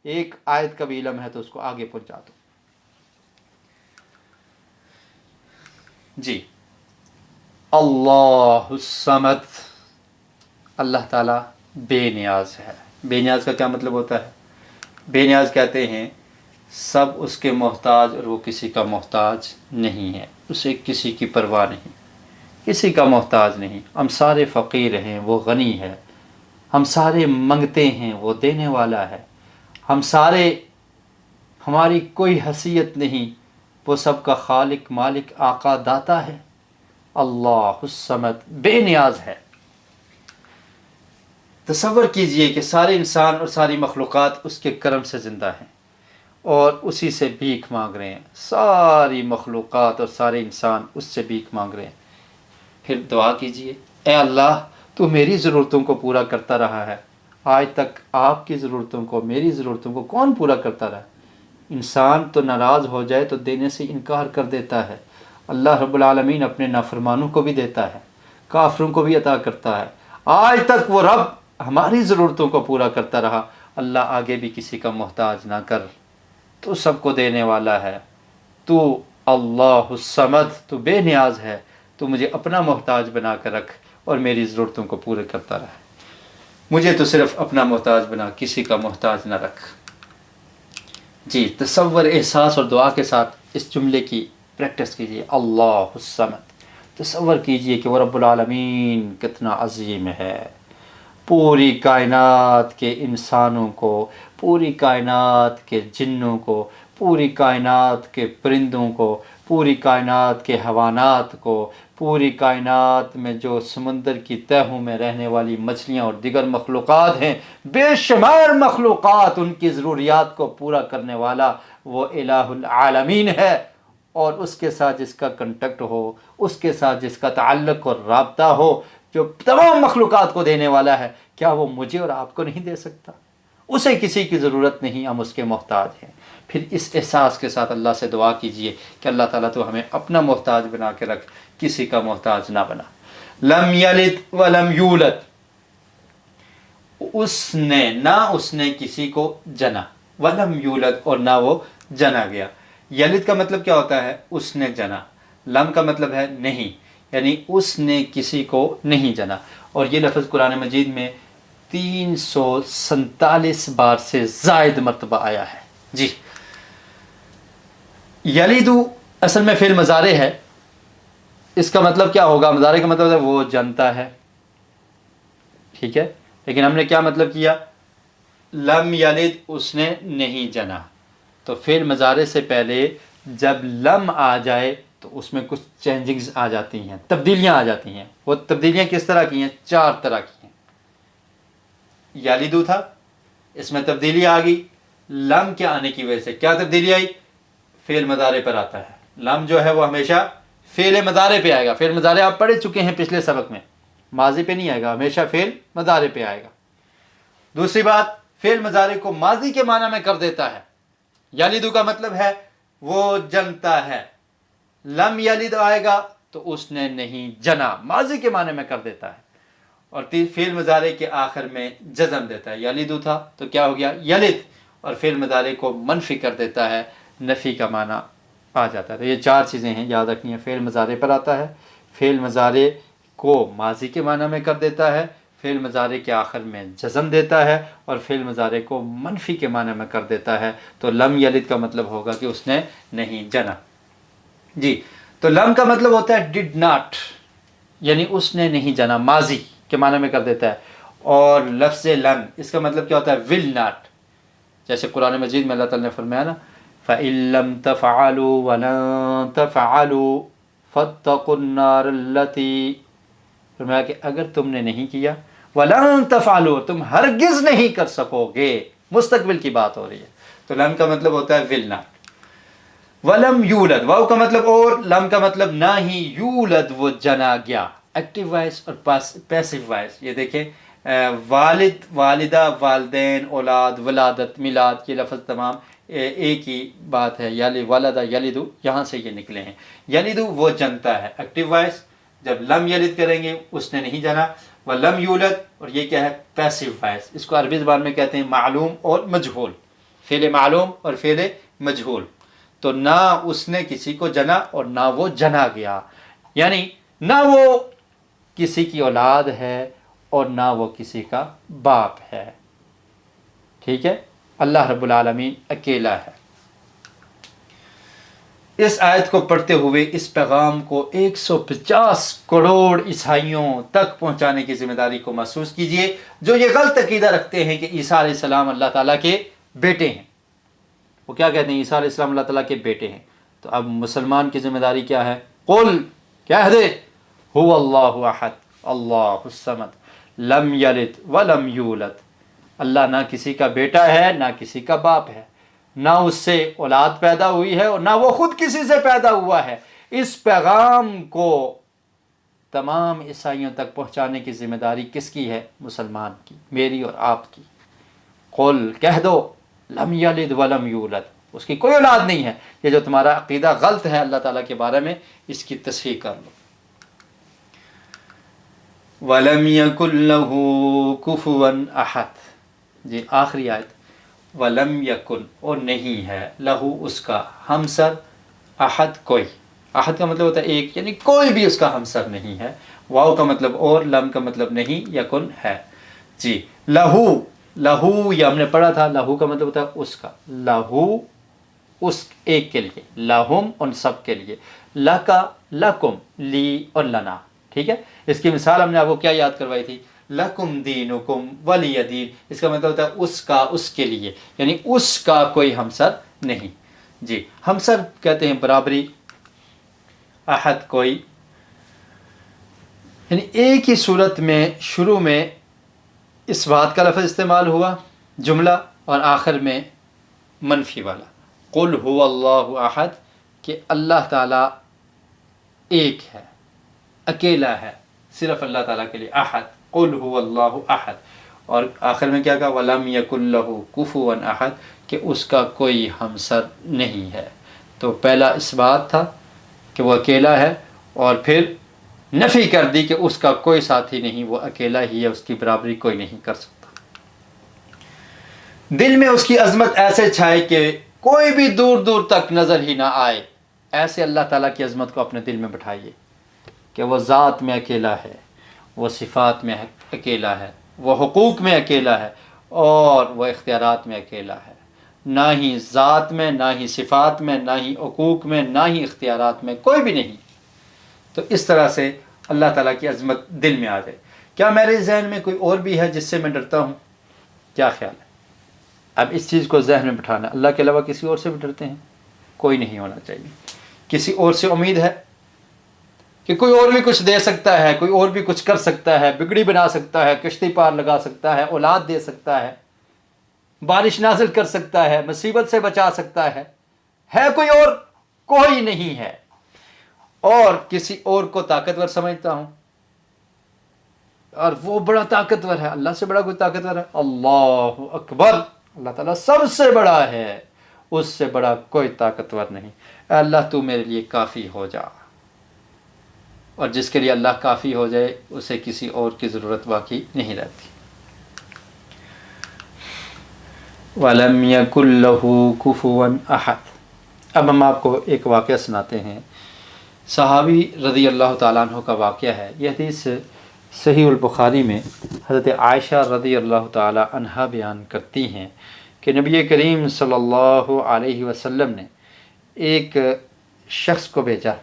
ایک آیت کا بھی علم ہے تو اس کو آگے پہنچا دو۔ جی، اللہ الصمد، اللہ تعالیٰ بے نیاز ہے۔ بے نیاز کا کیا مطلب ہوتا ہے؟ بے نیاز کہتے ہیں سب اس کے محتاج اور وہ کسی کا محتاج نہیں ہے، اسے کسی کی پرواہ نہیں، کسی کا محتاج نہیں۔ ہم سارے فقیر ہیں، وہ غنی ہے، ہم سارے منگتے ہیں، وہ دینے والا ہے، ہم سارے، ہماری کوئی حیثیت نہیں، وہ سب کا خالق، مالک، آقا، داتا ہے۔ اللہ الصمد، بے نیاز ہے۔ تصور کیجئے کہ سارے انسان اور ساری مخلوقات اس کے کرم سے زندہ ہیں اور اسی سے بھیک مانگ رہے ہیں، ساری مخلوقات اور سارے انسان اس سے بھیک مانگ رہے ہیں۔ پھر دعا کیجئے، اے اللہ تو میری ضرورتوں کو پورا کرتا رہا ہے، آج تک آپ کی ضرورتوں کو، میری ضرورتوں کو کون پورا کرتا رہا؟ انسان تو ناراض ہو جائے تو دینے سے انکار کر دیتا ہے، اللہ رب العالمین اپنے نافرمانوں کو بھی دیتا ہے، کافروں کو بھی عطا کرتا ہے۔ آج تک وہ رب ہماری ضرورتوں کو پورا کرتا رہا، اللہ آگے بھی کسی کا محتاج نہ کر، تو سب کو دینے والا ہے، تو اللہ الصمد، تو بے نیاز ہے، تو مجھے اپنا محتاج بنا کر رکھ اور میری ضرورتوں کو پورے کرتا رہے۔ مجھے تو صرف اپنا محتاج بنا، کسی کا محتاج نہ رکھ۔ جی تصور، احساس اور دعا کے ساتھ اس جملے کی پریکٹس کیجیے، اللہ الصمد۔ تصور کیجیے کہ وہ رب العالمین کتنا عظیم ہے، پوری کائنات کے انسانوں کو، پوری کائنات کے جنوں کو، پوری کائنات کے پرندوں کو، پوری کائنات کے حیوانات کو، پوری کائنات میں جو سمندر کی تہوں میں رہنے والی مچھلیاں اور دیگر مخلوقات ہیں، بے شمار مخلوقات، ان کی ضروریات کو پورا کرنے والا وہ الہ العالمین ہے۔ اور اس کے ساتھ جس کا کنٹیکٹ ہو، اس کے ساتھ جس کا تعلق اور رابطہ ہو، جو تمام مخلوقات کو دینے والا ہے، کیا وہ مجھے اور آپ کو نہیں دے سکتا؟ اسے کسی کی ضرورت نہیں، ہم اس کے محتاج ہیں۔ پھر اس احساس کے ساتھ اللہ سے دعا کیجئے کہ اللہ تعالیٰ تو ہمیں اپنا محتاج بنا کے رکھ، کسی کا محتاج نہ بنا۔ لم یلد ولم یولد، اس نے کسی کو جنا، ولم یولد اور نہ وہ جنا گیا۔ یلد کا مطلب کیا ہوتا ہے؟ اس نے جنا۔ لم کا مطلب ہے نہیں، یعنی اس نے کسی کو نہیں جنا۔ اور یہ لفظ قرآن مجید میں 347 بار سے زائد مرتبہ آیا ہے۔ جی یلیدو اصل میں فعل مضارع ہے، اس کا مطلب کیا ہوگا؟ مضارع کا مطلب ہے وہ جنتا ہے، ٹھیک ہے، لیکن ہم نے کیا مطلب کیا؟ لم یلد، اس نے نہیں جنا۔ تو فعل مضارع سے پہلے جب لم آ جائے تو اس میں کچھ چینجنگز آ جاتی ہیں، تبدیلیاں آ جاتی ہیں۔ وہ تبدیلیاں کس طرح کی ہیں؟ 4 طرح کی ہیں۔ یلیدو تھا، اس میں تبدیلی آ گئی، لم کے آنے کی وجہ سے کیا تبدیلی آئی؟ فعل مضارع پر آتا ہے۔ لم جو ہے وہ ہمیشہ فعل مضارع پہ آئے گا۔ فعل مضارع آپ پڑھ چکے ہیں پچھلے سبق میں، ماضی پہ نہیں آئے گا، ہمیشہ فعل مضارع پہ آئے گا۔ دوسری بات، فعل مضارع کو ماضی کے معنی میں کر دیتا ہے۔ یلیدو کا مطلب ہے وہ جنتا ہے، لم یلد آئے گا تو اس نے نہیں جنا، ماضی کے معنی میں کر دیتا ہے۔ اور فعل مضارع کے آخر میں جزم دیتا ہے۔ یلیدو تھا تو کیا ہو گیا؟ یلد، اور فعل مضارع کو منفی کر دیتا ہے، نفی کا معنی آ جاتا ہے۔ تو یہ 4 چیزیں ہیں، یاد رکھنی ہے۔ فعل مضارع پر آتا ہے، فعل مضارع کو ماضی کے معنی میں کر دیتا ہے، فعل مضارع کے آخر میں جزم دیتا ہے، اور فعل مضارع کو منفی کے معنی میں کر دیتا ہے۔ تو لم یلد کا مطلب ہوگا کہ اس نے نہیں جنا۔ جی تو لم کا مطلب ہوتا ہے ڈڈ ناٹ، یعنی اس نے نہیں جنا، ماضی کے معنی میں کر دیتا ہے۔ اور لفظ لن، اس کا مطلب کیا ہوتا ہے؟ Will not. جیسے قرآن مجید میں اللہ تعالیٰ نے فرمایا نا، فَإِن لَمْ تَفْعَلُوا وَلَن تَفْعَلُوا فَاتَّقُوا النَّارَ الَّتِي، فرمایا کہ اگر تم نے نہیں کیا، وَلَن تَفْعَلُوا، تم ہرگز نہیں کر سکو گے، مستقبل کی بات ہو رہی ہے۔ تو لن کا مطلب ہوتا ہے ول ناٹ۔ ولم یولد، واو کا مطلب اور، لم کا مطلب نہ ہی، یولد وہ جنا گیا، ایکٹیو وائس اور پیسیو وائس۔ یہ دیکھیں، والد، والدہ، والدین، اولاد، ولادت، میلاد، یہ لفظ تمام ایک ہی بات ہے، یعنی ولدہ یلدو، یہاں سے یہ نکلے ہیں۔ یلدو وہ جنتا ہے، ایکٹیو وائس۔ جب لم یلد کریں گے اس نے نہیں جنا، ولم یولد، اور یہ کیا ہے؟ Passive voice. اس کو عربی زبان میں کہتے ہیں معلوم اور مجہول، فعل معلوم اور فعل مجہول۔ تو نہ اس نے کسی کو جنا اور نہ وہ جنا گیا، یعنی نہ وہ کسی کی اولاد ہے اور نہ وہ کسی کا باپ ہے، ٹھیک ہے؟ اللہ رب العالمین اکیلا ہے۔ اس آیت کو پڑھتے ہوئے اس پیغام کو 150 کروڑ عیسائیوں تک پہنچانے کی ذمہ داری کو محسوس کیجئے، جو یہ غلط عقیدہ رکھتے ہیں کہ عیسیٰ علیہ السلام اللہ تعالیٰ کے بیٹے ہیں۔ وہ کیا کہتے ہیں؟ عیسیٰ علیہ السلام اللہ تعالیٰ کے بیٹے ہیں۔ تو اب مسلمان کی ذمہ داری کیا ہے؟ قل، کہہ دے، هو اللہ احد اللہ الصمد لم یلد ولم یولد، اللہ نہ کسی کا بیٹا ہے نہ کسی کا باپ ہے، نہ اس سے اولاد پیدا ہوئی ہے اور نہ وہ خود کسی سے پیدا ہوا ہے۔ اس پیغام کو تمام عیسائیوں تک پہنچانے کی ذمہ داری کس کی ہے؟ مسلمان کی، میری اور آپ کی۔ قل، کہہ دو، لم یلد ولم یولد، اس کی کوئی اولاد نہیں ہے۔ یہ جو تمہارا عقیدہ غلط ہے اللہ تعالیٰ کے بارے میں، اس کی تصحیح کر لو۔ وَلَمْ يَكُنْ لَهُ كُفُوًا أَحَدٌ، جی آخری آیت، وَلَمْ يَكُنْ، اور نہیں ہے، لہو اس کا، ہمسر، احد کوئی، احد کا مطلب ہوتا ہے ایک، یعنی کوئی بھی اس کا ہمسر نہیں ہے۔ واو کا مطلب اور، لم کا مطلب نہیں، یکن ہے۔ جی لہو، لہو یہ ہم نے پڑھا تھا، لہو کا مطلب ہوتا ہے اس کا، لہو اس ایک کے لیے، لہم ان سب کے لیے، لکا لکم لی اور لنا، ٹھیک ہے. اس کی مثال ہم نے آپ کو کیا یاد کروائی تھی، لکم دینکم ولی دین، اس کا مطلب ہوتا ہے اس کا اس کے لیے، یعنی اس کا کوئی ہمسر نہیں. جی ہمسر کہتے ہیں برابری، احد کوئی، یعنی ایک ہی صورت میں شروع میں اس بات کا لفظ استعمال ہوا جملہ، اور آخر میں منفی والا، قل هو اللہ احد، کہ اللہ تعالیٰ ایک ہے، اکیلا ہے، صرف اللہ تعالیٰ کے لیے احد، قل هو اللہ احد. اور آخر میں کیا کہا، ولم یکن لہ کفوا احد، کہ اس کا کوئی ہمسر نہیں ہے. تو پہلا اس بات تھا کہ وہ اکیلا ہے، اور پھر نفی کر دی کہ اس کا کوئی ساتھی نہیں، وہ اکیلا ہی ہے، اس کی برابری کوئی نہیں کر سکتا. دل میں اس کی عظمت ایسے چھائے کہ کوئی بھی دور دور تک نظر ہی نہ آئے، ایسے اللہ تعالیٰ کی عظمت کو اپنے دل میں بٹھائیے کہ وہ ذات میں اکیلا ہے، وہ صفات میں اکیلا ہے، وہ حقوق میں اکیلا ہے، اور وہ اختیارات میں اکیلا ہے. نہ ہی ذات میں، نہ ہی صفات میں، نہ ہی حقوق میں، نہ ہی اختیارات میں، کوئی بھی نہیں. تو اس طرح سے اللہ تعالیٰ کی عظمت دل میں آ جائے. کیا میرے ذہن میں کوئی اور بھی ہے جس سے میں ڈرتا ہوں؟ کیا خیال ہے؟ اب اس چیز کو ذہن میں بٹھانا، اللہ کے علاوہ کسی اور سے بھی ڈرتے ہیں؟ کوئی نہیں ہونا چاہیے. کسی اور سے امید ہے کہ کوئی اور بھی کچھ دے سکتا ہے، کوئی اور بھی کچھ کر سکتا ہے، بگڑی بنا سکتا ہے، کشتی پار لگا سکتا ہے، اولاد دے سکتا ہے، بارش نازل کر سکتا ہے، مصیبت سے بچا سکتا ہے کوئی اور؟ کوئی نہیں ہے. اور کسی اور کو طاقتور سمجھتا ہوں، اور وہ بڑا طاقتور ہے، اللہ سے بڑا کوئی طاقتور ہے؟ اللہ اکبر، اللہ تعالیٰ سب سے بڑا ہے، اس سے بڑا کوئی طاقتور نہیں. اے اللہ تو میرے لیے کافی ہو جا. اور جس کے لیے اللہ کافی ہو جائے اسے کسی اور کی ضرورت باقی نہیں رہتی. وَلَمْ يَكُنْ لَهُ كُفُوًا أَحَدٌ. اب ہم آپ کو ایک واقعہ سناتے ہیں، صحابی رضی اللہ تعالیٰ عنہ کا واقعہ ہے. یہ حدیث صحیح البخاری میں حضرت عائشہ رضی اللہ تعالیٰ عنہا بیان کرتی ہیں کہ نبی کریم صلی اللہ علیہ وسلم نے ایک شخص کو بھیجا.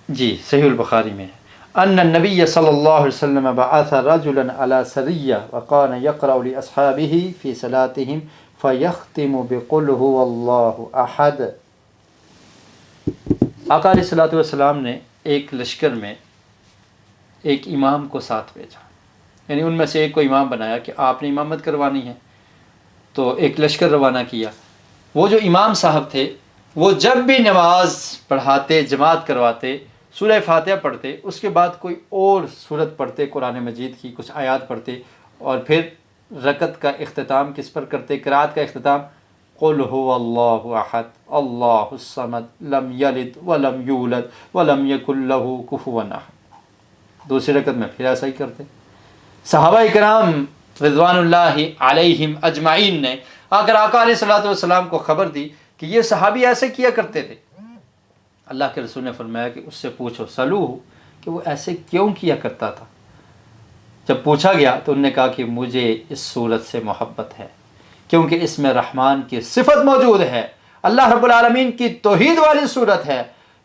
جی صحیح البخاری میں ان النبی صلی اللہ علیہ وسلم بعث رجلا على سریہ وقال یقرأ لاصحابہ فی صلاتہم فیختم بقل هو اللہ احد. آقا علیہ الصلوۃ والسلام نے ایک لشکر میں ایک امام کو ساتھ بھیجا، یعنی ان میں سے ایک کو امام بنایا کہ آپ نے امامت کروانی ہے. تو ایک لشکر روانہ کیا. وہ جو امام صاحب تھے وہ جب بھی نماز پڑھاتے، جماعت کرواتے، سورہ فاتحہ پڑھتے، اس کے بعد کوئی اور سورت پڑھتے، قرآن مجید کی کچھ آیات پڑھتے، اور پھر رکعت کا اختتام کس پر کرتے؟ قرات کا اختتام قل هو اللہ احد اللہ الصمد لم یلد ولم یولد ولم یکن لہ کفوا احد. دوسری رکعت میں پھر ایسا ہی کرتے. صحابہ کرام رضوان اللہ علیہم اجمعین نے آ کر آقا علیہ الصلوۃ والسلام کو خبر دی کہ یہ صحابی ایسے کیا کرتے تھے. اللہ کے رسول نے فرمایا کہ اس سے پوچھو، سلوہ، کہ وہ ایسے کیوں کیا کرتا تھا. جب پوچھا گیا تو انہوں نے کہا کہ مجھے اس صورت سے محبت ہے، کیونکہ اس میں رحمان کی صفت موجود ہے، اللہ رب العالمین کی توحید والی صورت ہے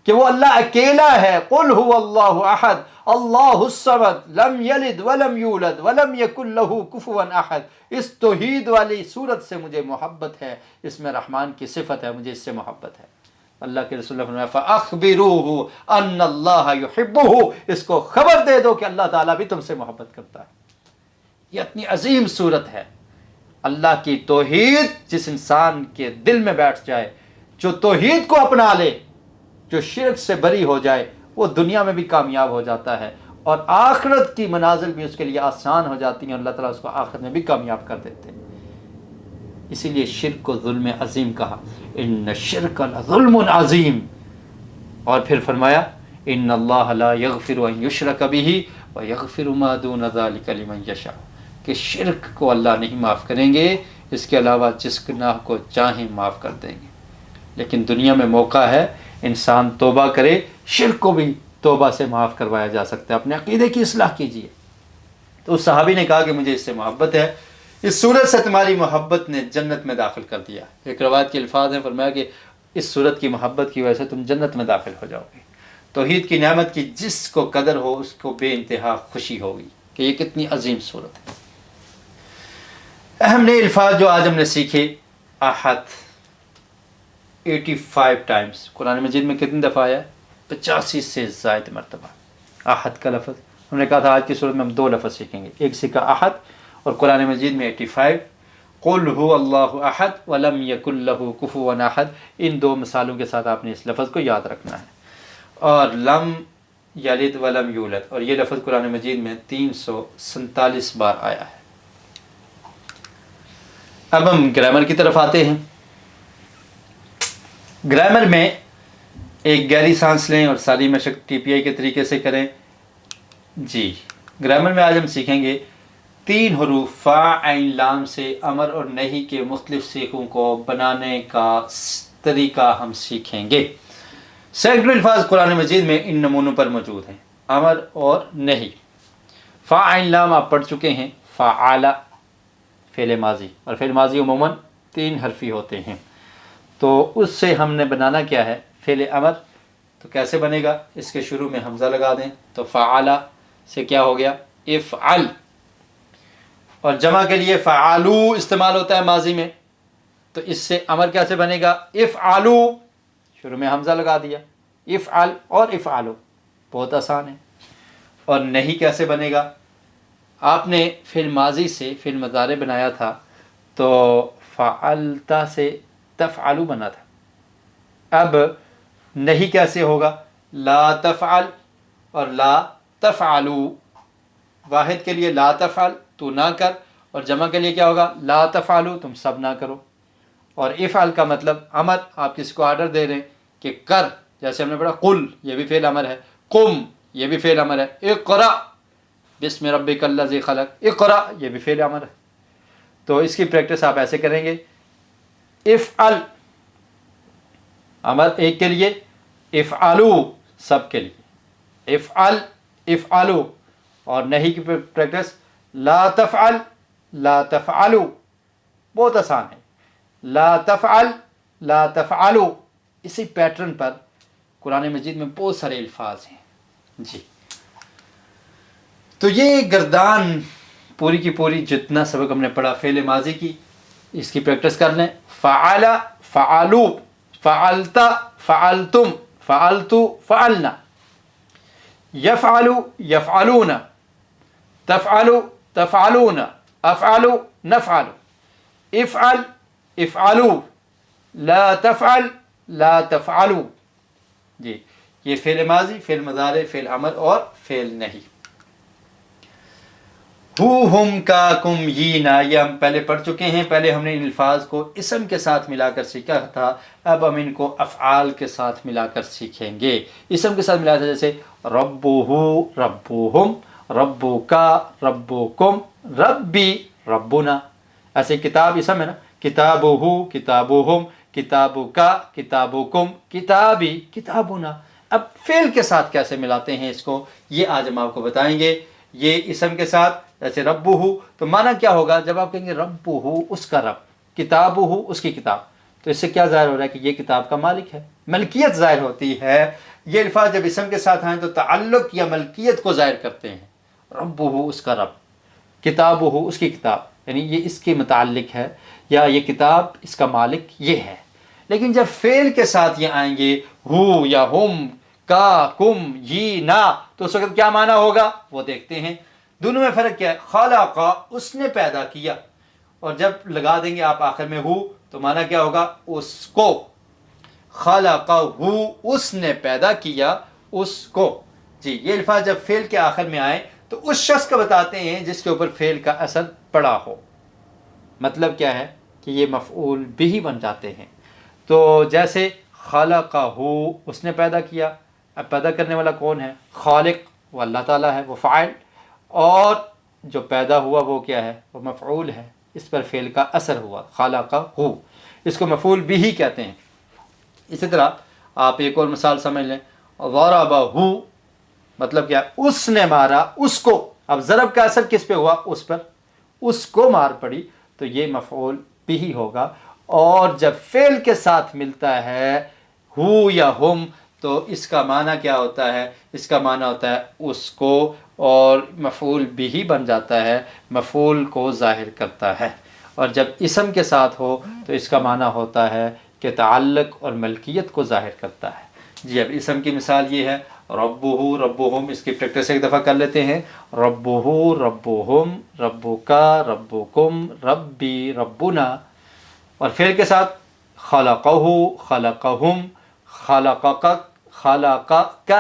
کہ وہ اللہ اکیلا ہے. قل هو اللہ احد اللہ الصمد لم یلد ولم یولد ولم یکن لہ کفوا احد. اس توحید والی صورت سے مجھے محبت ہے، اس میں رحمان کی صفت ہے، مجھے اس سے محبت ہے. اللہ کے رسول نے فرمایا فَأَخْبِرُوهُ أَنَّ اللَّهَ يُحِبُّهُ، اس کو خبر دے دو کہ اللہ تعالیٰ بھی تم سے محبت کرتا ہے. یہ اتنی عظیم صورت ہے. اللہ کی توحید جس انسان کے دل میں بیٹھ جائے، جو توحید کو اپنا لے، جو شرک سے بری ہو جائے، وہ دنیا میں بھی کامیاب ہو جاتا ہے، اور آخرت کی منازل بھی اس کے لیے آسان ہو جاتی ہیں، اور اللہ تعالیٰ اس کو آخرت میں بھی کامیاب کر دیتے ہیں. اسی لیے شرک کو ظلم عظیم کہا، ان الشرک لظلم عظیم. اور پھر فرمایا ان اللہ لا یغفر ان یشرک بہ ویغفر ما دون ذلک لمن یشاء، کہ شرک کو اللہ نہیں معاف کریں گے، اس کے علاوہ جس گناہ کو چاہیں معاف کر دیں گے. لیکن دنیا میں موقع ہے، انسان توبہ کرے، شرک کو بھی توبہ سے معاف کروایا جا سکتا ہے. اپنے عقیدے کی اصلاح کیجیے. تو اس صحابی نے کہا کہ مجھے اس سے محبت ہے، اس صورت سے تمہاری محبت نے جنت میں داخل کر دیا۔ ایک روایت کے الفاظ ہیں، فرمایا کہ اس صورت کی محبت کی وجہ سے تم جنت میں داخل ہو جاؤ گے۔ توحید کی نعمت کی جس کو قدر ہو اس کو بے انتہا خوشی ہوگی کہ یہ کتنی عظیم صورت ہے۔ اہم نئے الفاظ جو آج ہم نے سیکھے، احد 85 ٹائمز قرآن مجید میں کتنی دفعہ آیا ہے؟ 85 سے زائد مرتبہ احد کا لفظ۔ ہم نے کہا تھا آج کی صورت میں ہم 2 لفظ سیکھیں گے، ایک سیکھا احد اور قرآن مجید میں 85 قل هو اللہ احد ولم یکن لہ کفوا احد، ان 2 مثالوں کے ساتھ آپ نے اس لفظ کو یاد رکھنا ہے۔ اور لم یلد ولم یولد، اور یہ لفظ قرآن مجید میں 347 بار آیا ہے۔ اب ہم گرامر کی طرف آتے ہیں۔ گرامر میں ایک گہری سانس لیں اور ساری مشق ٹی پی آئی کے طریقے سے کریں۔ جی، گرامر میں آج ہم سیکھیں گے 3 حروف فا عین لام سے امر اور نہیں کے مختلف سیخوں کو بنانے کا طریقہ ہم سیکھیں گے۔ سینکڑوں الفاظ قرآن مجید میں ان نمونوں پر موجود ہیں، امر اور نہیں۔ فا عین لام آپ پڑھ چکے ہیں، فعال فعل ماضی، اور فعل ماضی عموماً 3 حرفی ہوتے ہیں، تو اس سے ہم نے بنانا کیا ہے فعل امر۔ تو کیسے بنے گا؟ اس کے شروع میں حمزہ لگا دیں، تو فعال سے کیا ہو گیا افعل، اور جمع کے لیے فعالو استعمال ہوتا ہے ماضی میں، تو اس سے امر کیسے بنے گا افعالو، شروع میں حمزہ لگا دیا، افعل اور افعالو، بہت آسان ہے۔ اور نہیں کیسے بنے گا؟ آپ نے فعل ماضی سے فعل مضارع بنایا تھا تو فعلتا سے تفعلو بنا تھا، اب نہیں کیسے ہوگا؟ لا تفعل اور لا تفعلو، واحد کے لیے لا تفعل تو نہ کر، اور جمع کے لیے کیا ہوگا لا تفعلو تم سب نہ کرو۔ اور افعل کا مطلب امر، آپ کسی کو آرڈر دے رہے ہیں کہ کر، جیسے ہم نے پڑھا قل، یہ بھی فعل امر ہے، قم یہ بھی فعل امر ہے، اقرأ بسم ربک الذی خلق، اقرأ یہ بھی فعل امر ہے۔ تو اس کی پریکٹس آپ ایسے کریں گے، افعل امر ایک کے لیے، افعلو سب کے لیے، افعل افعلو، اور نہیں کی پریکٹس لا تفعل لا تفعلو، بہت آسان ہے، لا تفعل لا تفعلو۔ اسی پیٹرن پر قرآن مجید میں بہت سارے الفاظ ہیں۔ جی، تو یہ گردان پوری کی پوری جتنا سبق ہم نے پڑھا فعل ماضی کی، اس کی پریکٹس کر لیں۔ فعل فعلو، فعلت فعلتم، فعلت فعلنا، یفعل یفعلون، تفعل تفعلون، افعل نفعل، افعل افعلو، لا تفعل لا تفعلو۔ جی، یہ فعل ماضی، فعل مضارع، فعل امر اور فعل نہیں۔ ہو ہم کا کم یینا، یہ ہم پہلے پڑھ چکے ہیں۔ پہلے ہم نے ان الفاظ کو اسم کے ساتھ ملا کر سیکھا تھا، اب ہم ان کو افعال کے ساتھ ملا کر سیکھیں گے۔ اسم کے ساتھ ملا تھا جیسے ربہ ربہم، ربک ربکم، ربی ربنا۔ ایسے کتاب اسم ہے نا، کتابہ کتابہم، کتابک کتابکم، کتابی کتابنا۔ اب فعل کے ساتھ کیسے ملاتے ہیں اس کو، یہ آج ہم آپ کو بتائیں گے۔ یہ اسم کے ساتھ جیسے ربہ، تو معنی کیا ہوگا جب آپ کہیں گے ربہ اس کا رب، کتابہ اس کی کتاب، تو اس سے کیا ظاہر ہو رہا ہے کہ یہ کتاب کا مالک ہے، ملکیت ظاہر ہوتی ہے۔ یہ الفاظ جب اسم کے ساتھ آئیں تو تعلق یا ملکیت کو ظاہر کرتے ہیں، ربہ اس کا رب، کتابہ اس کی کتاب، یعنی یہ اس کے متعلق ہے، یا یہ کتاب اس کا مالک یہ ہے۔ لیکن جب فعل کے ساتھ یہ آئیں گے ہو یا ہم، کا کم یہ نا، تو اس وقت کیا معنی ہوگا وہ دیکھتے ہیں۔ دونوں میں فرق کیا ہے؟ خلق اس نے پیدا کیا، اور جب لگا دیں گے آپ آخر میں ہو تو معنی کیا ہوگا اس کو، خلق ہو اس نے پیدا کیا اس کو۔ جی، یہ الفاظ جب فعل کے آخر میں آئے تو اس شخص کا بتاتے ہیں جس کے اوپر فعل کا اثر پڑا ہو۔ مطلب کیا ہے کہ یہ مفعول بھی بن جاتے ہیں۔ تو جیسے خلقہ اس نے پیدا کیا، اب پیدا کرنے والا کون ہے؟ خالق، وہ اللہ تعالیٰ ہے، وہ فاعل، اور جو پیدا ہوا وہ کیا ہے؟ وہ مفعول ہے، اس پر فعل کا اثر ہوا، خلقہ، اس کو مفعول بھی کہتے ہیں۔ اسی طرح آپ ایک اور مثال سمجھ لیں، ضربہ، مطلب کیا؟ اس نے مارا اس کو۔ اب ضرب کا اثر کس پہ ہوا؟ اس پر، اس کو مار پڑی، تو یہ مفعول بھی ہوگا۔ اور جب فعل کے ساتھ ملتا ہے ہو یا ہم تو اس کا معنی کیا ہوتا ہے؟ اس کا معنی ہوتا ہے اس کو، اور مفعول بھی بن جاتا ہے، مفعول کو ظاہر کرتا ہے۔ اور جب اسم کے ساتھ ہو تو اس کا معنی ہوتا ہے کہ تعلق اور ملکیت کو ظاہر کرتا ہے۔ جی اب اسم کی مثال یہ ہے ربہ ربہم، اس کی پریکٹس ایک دفعہ کر لیتے ہیں۔ ربہ ربہم، ربکا ربکم، ربی ربنا۔ اور فعل کے ساتھ خلقہ خلقہم، خلقک خلقک،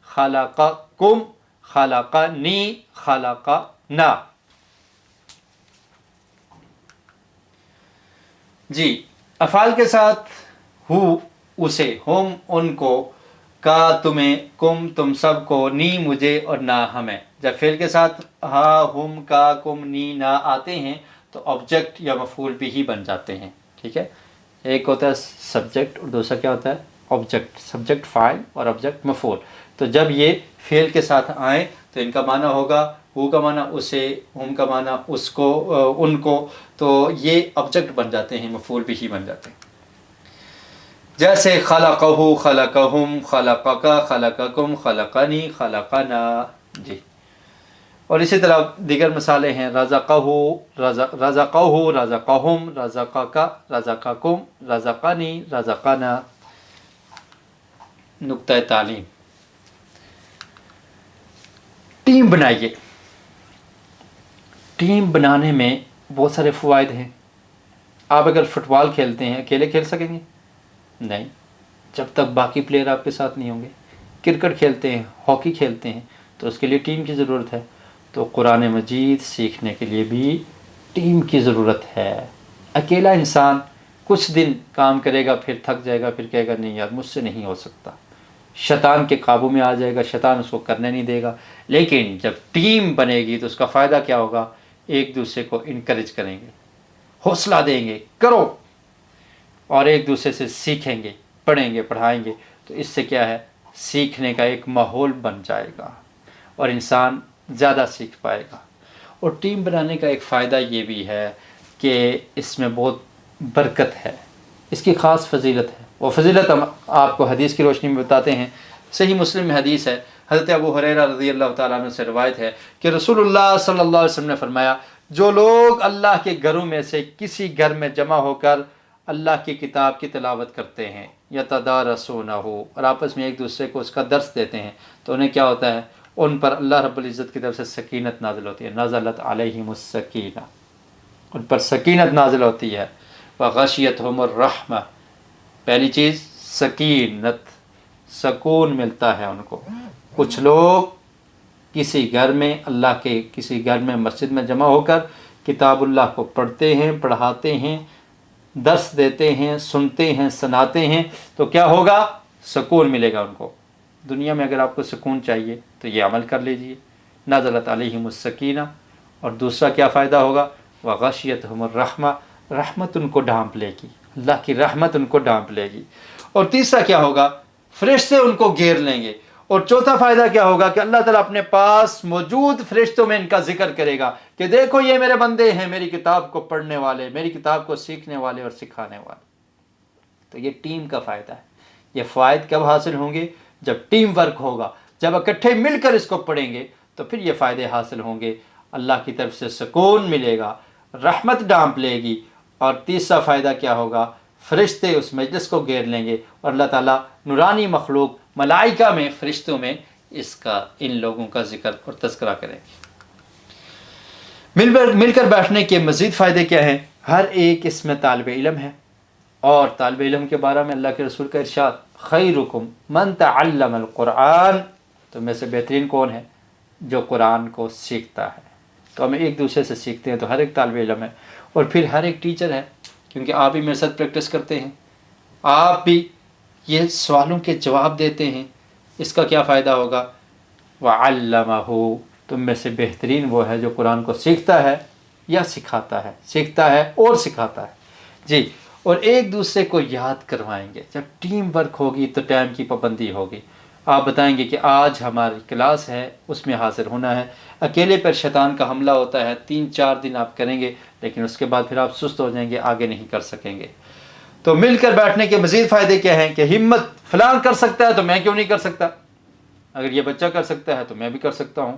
خلقکم، خلقنی خلقنا۔ جی افعال کے ساتھ ہو اسے، ہم ان کو، کا تمہیں، کم تم سب کو، نی مجھے اور نہ ہمیں۔ جب فعل کے ساتھ ہا ہم کا کم نی نہ آتے ہیں تو آبجیکٹ یا مفعول بھی ہی بن جاتے ہیں، ٹھیک ہے۔ ایک ہوتا ہے سبجیکٹ اور دوسرا کیا ہوتا ہے؟ آبجیکٹ۔ سبجیکٹ فاعل اور آبجیکٹ مفعول۔ تو جب یہ فعل کے ساتھ آئیں تو ان کا معنی ہوگا ہو کا معنی اسے، ہم کا معنی اس کو، ان کو، تو یہ آبجیکٹ بن جاتے ہیں، مفعول بھی ہی بن جاتے ہیں۔ جیسے خلقہ خلقہم، خلقک خلقکم، خلقنی خلقنا۔ جی اور اسی طرح دیگر مثالیں ہیں رزقہ رزقہ رزقہم، رزقک رزقکم، رزقنی رزقنا۔ نقطہ تعلیم، ٹیم بنائیے۔ ٹیم بنانے میں بہت سارے فوائد ہیں۔ آپ اگر فٹ بال کھیلتے ہیں اکیلے کھیل سکیں گے؟ نہیں، جب تک باقی پلیئر آپ کے ساتھ نہیں ہوں گے۔ کرکٹ کھیلتے ہیں، ہاکی کھیلتے ہیں تو اس کے لیے ٹیم کی ضرورت ہے۔ تو قرآن مجید سیکھنے کے لیے بھی ٹیم کی ضرورت ہے۔ اکیلا انسان کچھ دن کام کرے گا، پھر تھک جائے گا، پھر کہے گا نہیں یار مجھ سے نہیں ہو سکتا، شیطان کے قابو میں آ جائے گا، شیطان اس کو کرنے نہیں دے گا۔ لیکن جب ٹیم بنے گی تو اس کا فائدہ کیا ہوگا؟ ایک دوسرے کو انکریج کریں گے، حوصلہ دیں گے، کرو، اور ایک دوسرے سے سیکھیں گے، پڑھیں گے، پڑھائیں گے، تو اس سے کیا ہے؟ سیکھنے کا ایک ماحول بن جائے گا اور انسان زیادہ سیکھ پائے گا۔ اور ٹیم بنانے کا ایک فائدہ یہ بھی ہے کہ اس میں بہت برکت ہے، اس کی خاص فضیلت ہے۔ وہ فضیلت ہم آپ کو حدیث کی روشنی میں بتاتے ہیں۔ صحیح مسلم میں حدیث ہے، حضرت ابو ہریرہ رضی اللہ تعالیٰ عنہ سے روایت ہے کہ رسول اللہ صلی اللہ علیہ وسلم نے فرمایا جو لوگ اللہ کے گھروں میں سے کسی گھر میں جمع ہو کر اللہ کی کتاب کی تلاوت کرتے ہیں، یتدارسونہ، اور آپس میں ایک دوسرے کو اس کا درس دیتے ہیں، تو انہیں کیا ہوتا ہے؟ ان پر اللہ رب العزت کی طرف سے سکینت نازل ہوتی ہے، نزلت علیہم السکینہ، ان پر سکینت نازل ہوتی ہے۔ وغشیتہم الرحمہ، پہلی چیز سکینت، سکون ملتا ہے ان کو۔ کچھ لوگ کسی گھر میں، اللہ کے کسی گھر میں، مسجد میں جمع ہو کر کتاب اللہ کو پڑھتے ہیں، پڑھاتے ہیں، درس دیتے ہیں، سنتے ہیں، سناتے ہیں، تو کیا ہوگا؟ سکون ملے گا ان کو۔ دنیا میں اگر آپ کو سکون چاہیے تو یہ عمل کر لیجئے، نزلت علیہم السکینہ۔ اور دوسرا کیا فائدہ ہوگا؟ وغشیتہم الرحمہ، رحمت ان کو ڈھانپ لے گی، اللہ کی رحمت ان کو ڈھانپ لے گی۔ اور تیسرا کیا ہوگا؟ فرشتے ان کو گھیر لیں گے۔ اور چوتھا فائدہ کیا ہوگا؟ کہ اللہ تعالیٰ اپنے پاس موجود فرشتوں میں ان کا ذکر کرے گا کہ دیکھو یہ میرے بندے ہیں، میری کتاب کو پڑھنے والے، میری کتاب کو سیکھنے والے اور سکھانے والے۔ تو یہ ٹیم کا فائدہ ہے۔ یہ فوائد کب حاصل ہوں گے؟ جب ٹیم ورک ہوگا، جب اکٹھے مل کر اس کو پڑھیں گے تو پھر یہ فائدے حاصل ہوں گے۔ اللہ کی طرف سے سکون ملے گا، رحمت ڈھانپ لے گی، اور تیسرا فائدہ کیا ہوگا؟ فرشتے اس مجلس کو گھیر لیں گے اور اللہ تعالیٰ نورانی مخلوق ملائکہ میں، فرشتوں میں ان لوگوں کا ذکر اور تذکرہ کریں گے۔ مل کر بیٹھنے کے مزید فائدے کیا ہیں؟ ہر ایک اس میں طالب علم ہے، اور طالب علم کے بارے میں اللہ کے رسول کا ارشاد خیرکم من تعلم القرآن، تو میں سے بہترین کون ہے؟ جو قرآن کو سیکھتا ہے۔ تو ہم ایک دوسرے سے سیکھتے ہیں، تو ہر ایک طالب علم ہے، اور پھر ہر ایک ٹیچر ہے، کیونکہ آپ بھی میرے ساتھ پریکٹس کرتے ہیں، آپ بھی یہ سوالوں کے جواب دیتے ہیں۔ اس کا کیا فائدہ ہوگا؟ وَعَلَّمَهُ، تم میں سے بہترین وہ ہے جو قرآن کو سیکھتا ہے یا سکھاتا ہے، سیکھتا ہے اور سکھاتا ہے۔ جی اور ایک دوسرے کو یاد کروائیں گے۔ جب ٹیم ورک ہوگی تو ٹائم کی پابندی ہوگی، آپ بتائیں گے کہ آج ہماری کلاس ہے، اس میں حاضر ہونا ہے۔ اکیلے پر شیطان کا حملہ ہوتا ہے، 3-4 دن آپ کریں گے لیکن اس کے بعد پھر آپ سست ہو جائیں گے، آگے نہیں کر سکیں گے۔ تو مل کر بیٹھنے کے مزید فائدے کیا ہیں کہ ہمت، فلاں کر سکتا ہے تو میں کیوں نہیں کر سکتا، اگر یہ بچہ کر سکتا ہے تو میں بھی کر سکتا ہوں،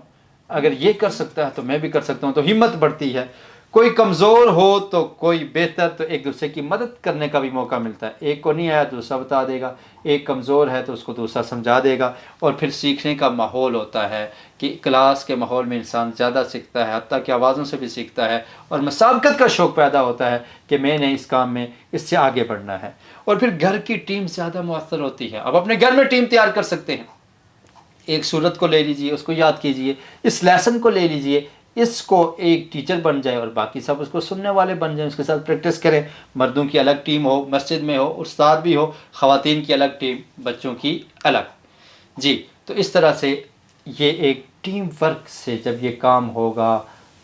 اگر یہ کر سکتا ہے تو میں بھی کر سکتا ہوں، تو ہمت بڑھتی ہے۔ کوئی کمزور ہو تو کوئی بہتر، تو ایک دوسرے کی مدد کرنے کا بھی موقع ملتا ہے، ایک کو نہیں آیا تو دوسرا بتا دے گا، ایک کمزور ہے تو اس کو دوسرا سمجھا دے گا، اور پھر سیکھنے کا ماحول ہوتا ہے کہ کلاس کے ماحول میں انسان زیادہ سیکھتا ہے، حتیٰ کہ آوازوں سے بھی سیکھتا ہے، اور مسابقت کا شوق پیدا ہوتا ہے کہ میں نے اس کام میں اس سے آگے بڑھنا ہے، اور پھر گھر کی ٹیم زیادہ مؤثر ہوتی ہے۔ اب اپنے گھر میں ٹیم تیار کر سکتے ہیں، ایک صورت کو لے لیجئے، اس کو یاد کیجئے، اس لیسن کو لے لیجئے، اس کو ایک ٹیچر بن جائے اور باقی سب اس کو سننے والے بن جائیں، اس کے ساتھ پریکٹس کریں۔ مردوں کی الگ ٹیم ہو، مسجد میں ہو، استاد بھی ہو، خواتین کی الگ ٹیم، بچوں کی الگ۔ جی، تو اس طرح سے یہ ایک ٹیم ورک سے جب یہ کام ہوگا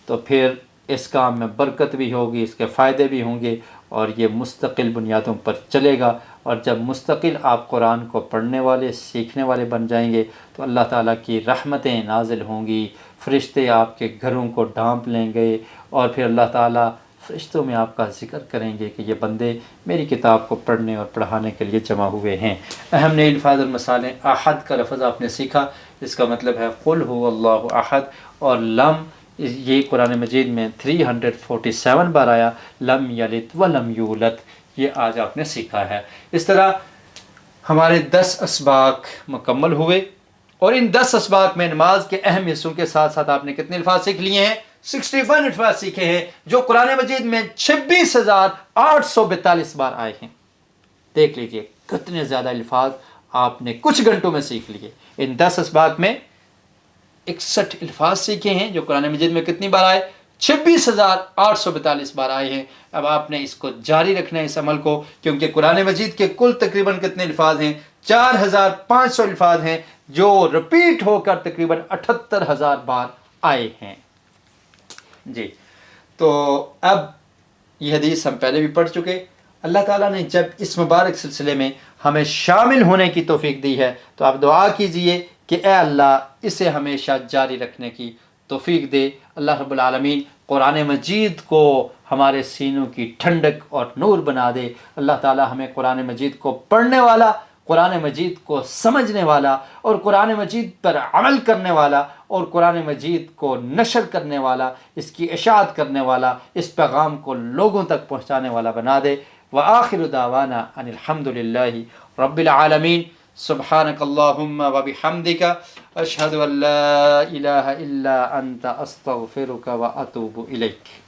تو پھر اس کام میں برکت بھی ہوگی، اس کے فائدے بھی ہوں گے، اور یہ مستقل بنیادوں پر چلے گا۔ اور جب مستقل آپ قرآن کو پڑھنے والے، سیکھنے والے بن جائیں گے تو اللہ تعالیٰ کی رحمتیں نازل ہوں گی، فرشتے آپ کے گھروں کو ڈھانپ لیں گے، اور پھر اللہ تعالیٰ فرشتوں میں آپ کا ذکر کریں گے کہ یہ بندے میری کتاب کو پڑھنے اور پڑھانے کے لیے جمع ہوئے ہیں۔ اہم نئے الفاظ اور مثالیں، احد کا لفظ آپ نے سیکھا، اس کا مطلب ہے قل هو اللہ احد، اور لم یہ قرآن مجید میں 347 بار آیا، لم یلد ولم یولد، یہ آج آپ نے سیکھا ہے۔ اس طرح ہمارے 10 اسباق مکمل ہوئے، اور ان 10 اسباق میں نماز کے اہم حصوں کے ساتھ ساتھ آپ نے کتنے الفاظ سیکھ لیے ہیں؟ 61 الفاظ سیکھے ہیں، جو قرآن مجید میں 26,842 بار آئے ہیں۔ دیکھ لیجئے کتنے زیادہ الفاظ آپ نے کچھ گھنٹوں میں سیکھ لیے۔ ان 10 اسباق میں 61 الفاظ سیکھے ہیں، جو قرآن مجید میں کتنی بار آئے؟ 26,842 بار آئے ہیں۔ اب آپ نے اس کو جاری رکھنا ہے، اس عمل کو، کیونکہ قرآن مجید کے کل تقریباً کتنے الفاظ ہیں؟ 4,500 الفاظ ہیں، جو رپیٹ ہو کر تقریباً 78,000 بار آئے ہیں۔ جی، تو اب یہ حدیث ہم پہلے بھی پڑھ چکے۔ اللہ تعالیٰ نے جب اس مبارک سلسلے میں ہمیں شامل ہونے کی توفیق دی ہے تو آپ دعا کیجئے کہ اے اللہ اسے ہمیشہ جاری رکھنے کی توفیق دے۔ اللہ رب العالمین قرآن مجید کو ہمارے سینوں کی ٹھنڈک اور نور بنا دے۔ اللہ تعالیٰ ہمیں قرآن مجید کو پڑھنے والا، قرآن مجید کو سمجھنے والا، اور قرآن مجید پر عمل کرنے والا، اور قرآن مجید کو نشر کرنے والا، اس کی اشاعت کرنے والا، اس پیغام کو لوگوں تک پہنچانے والا بنا دے۔ وآخر دعوانا ان الحمد للہ رب العالمین۔ سبحانک اللہم وبحمدک، اشہد ان لا الہ الا انت، استغفرک واتوب الیک۔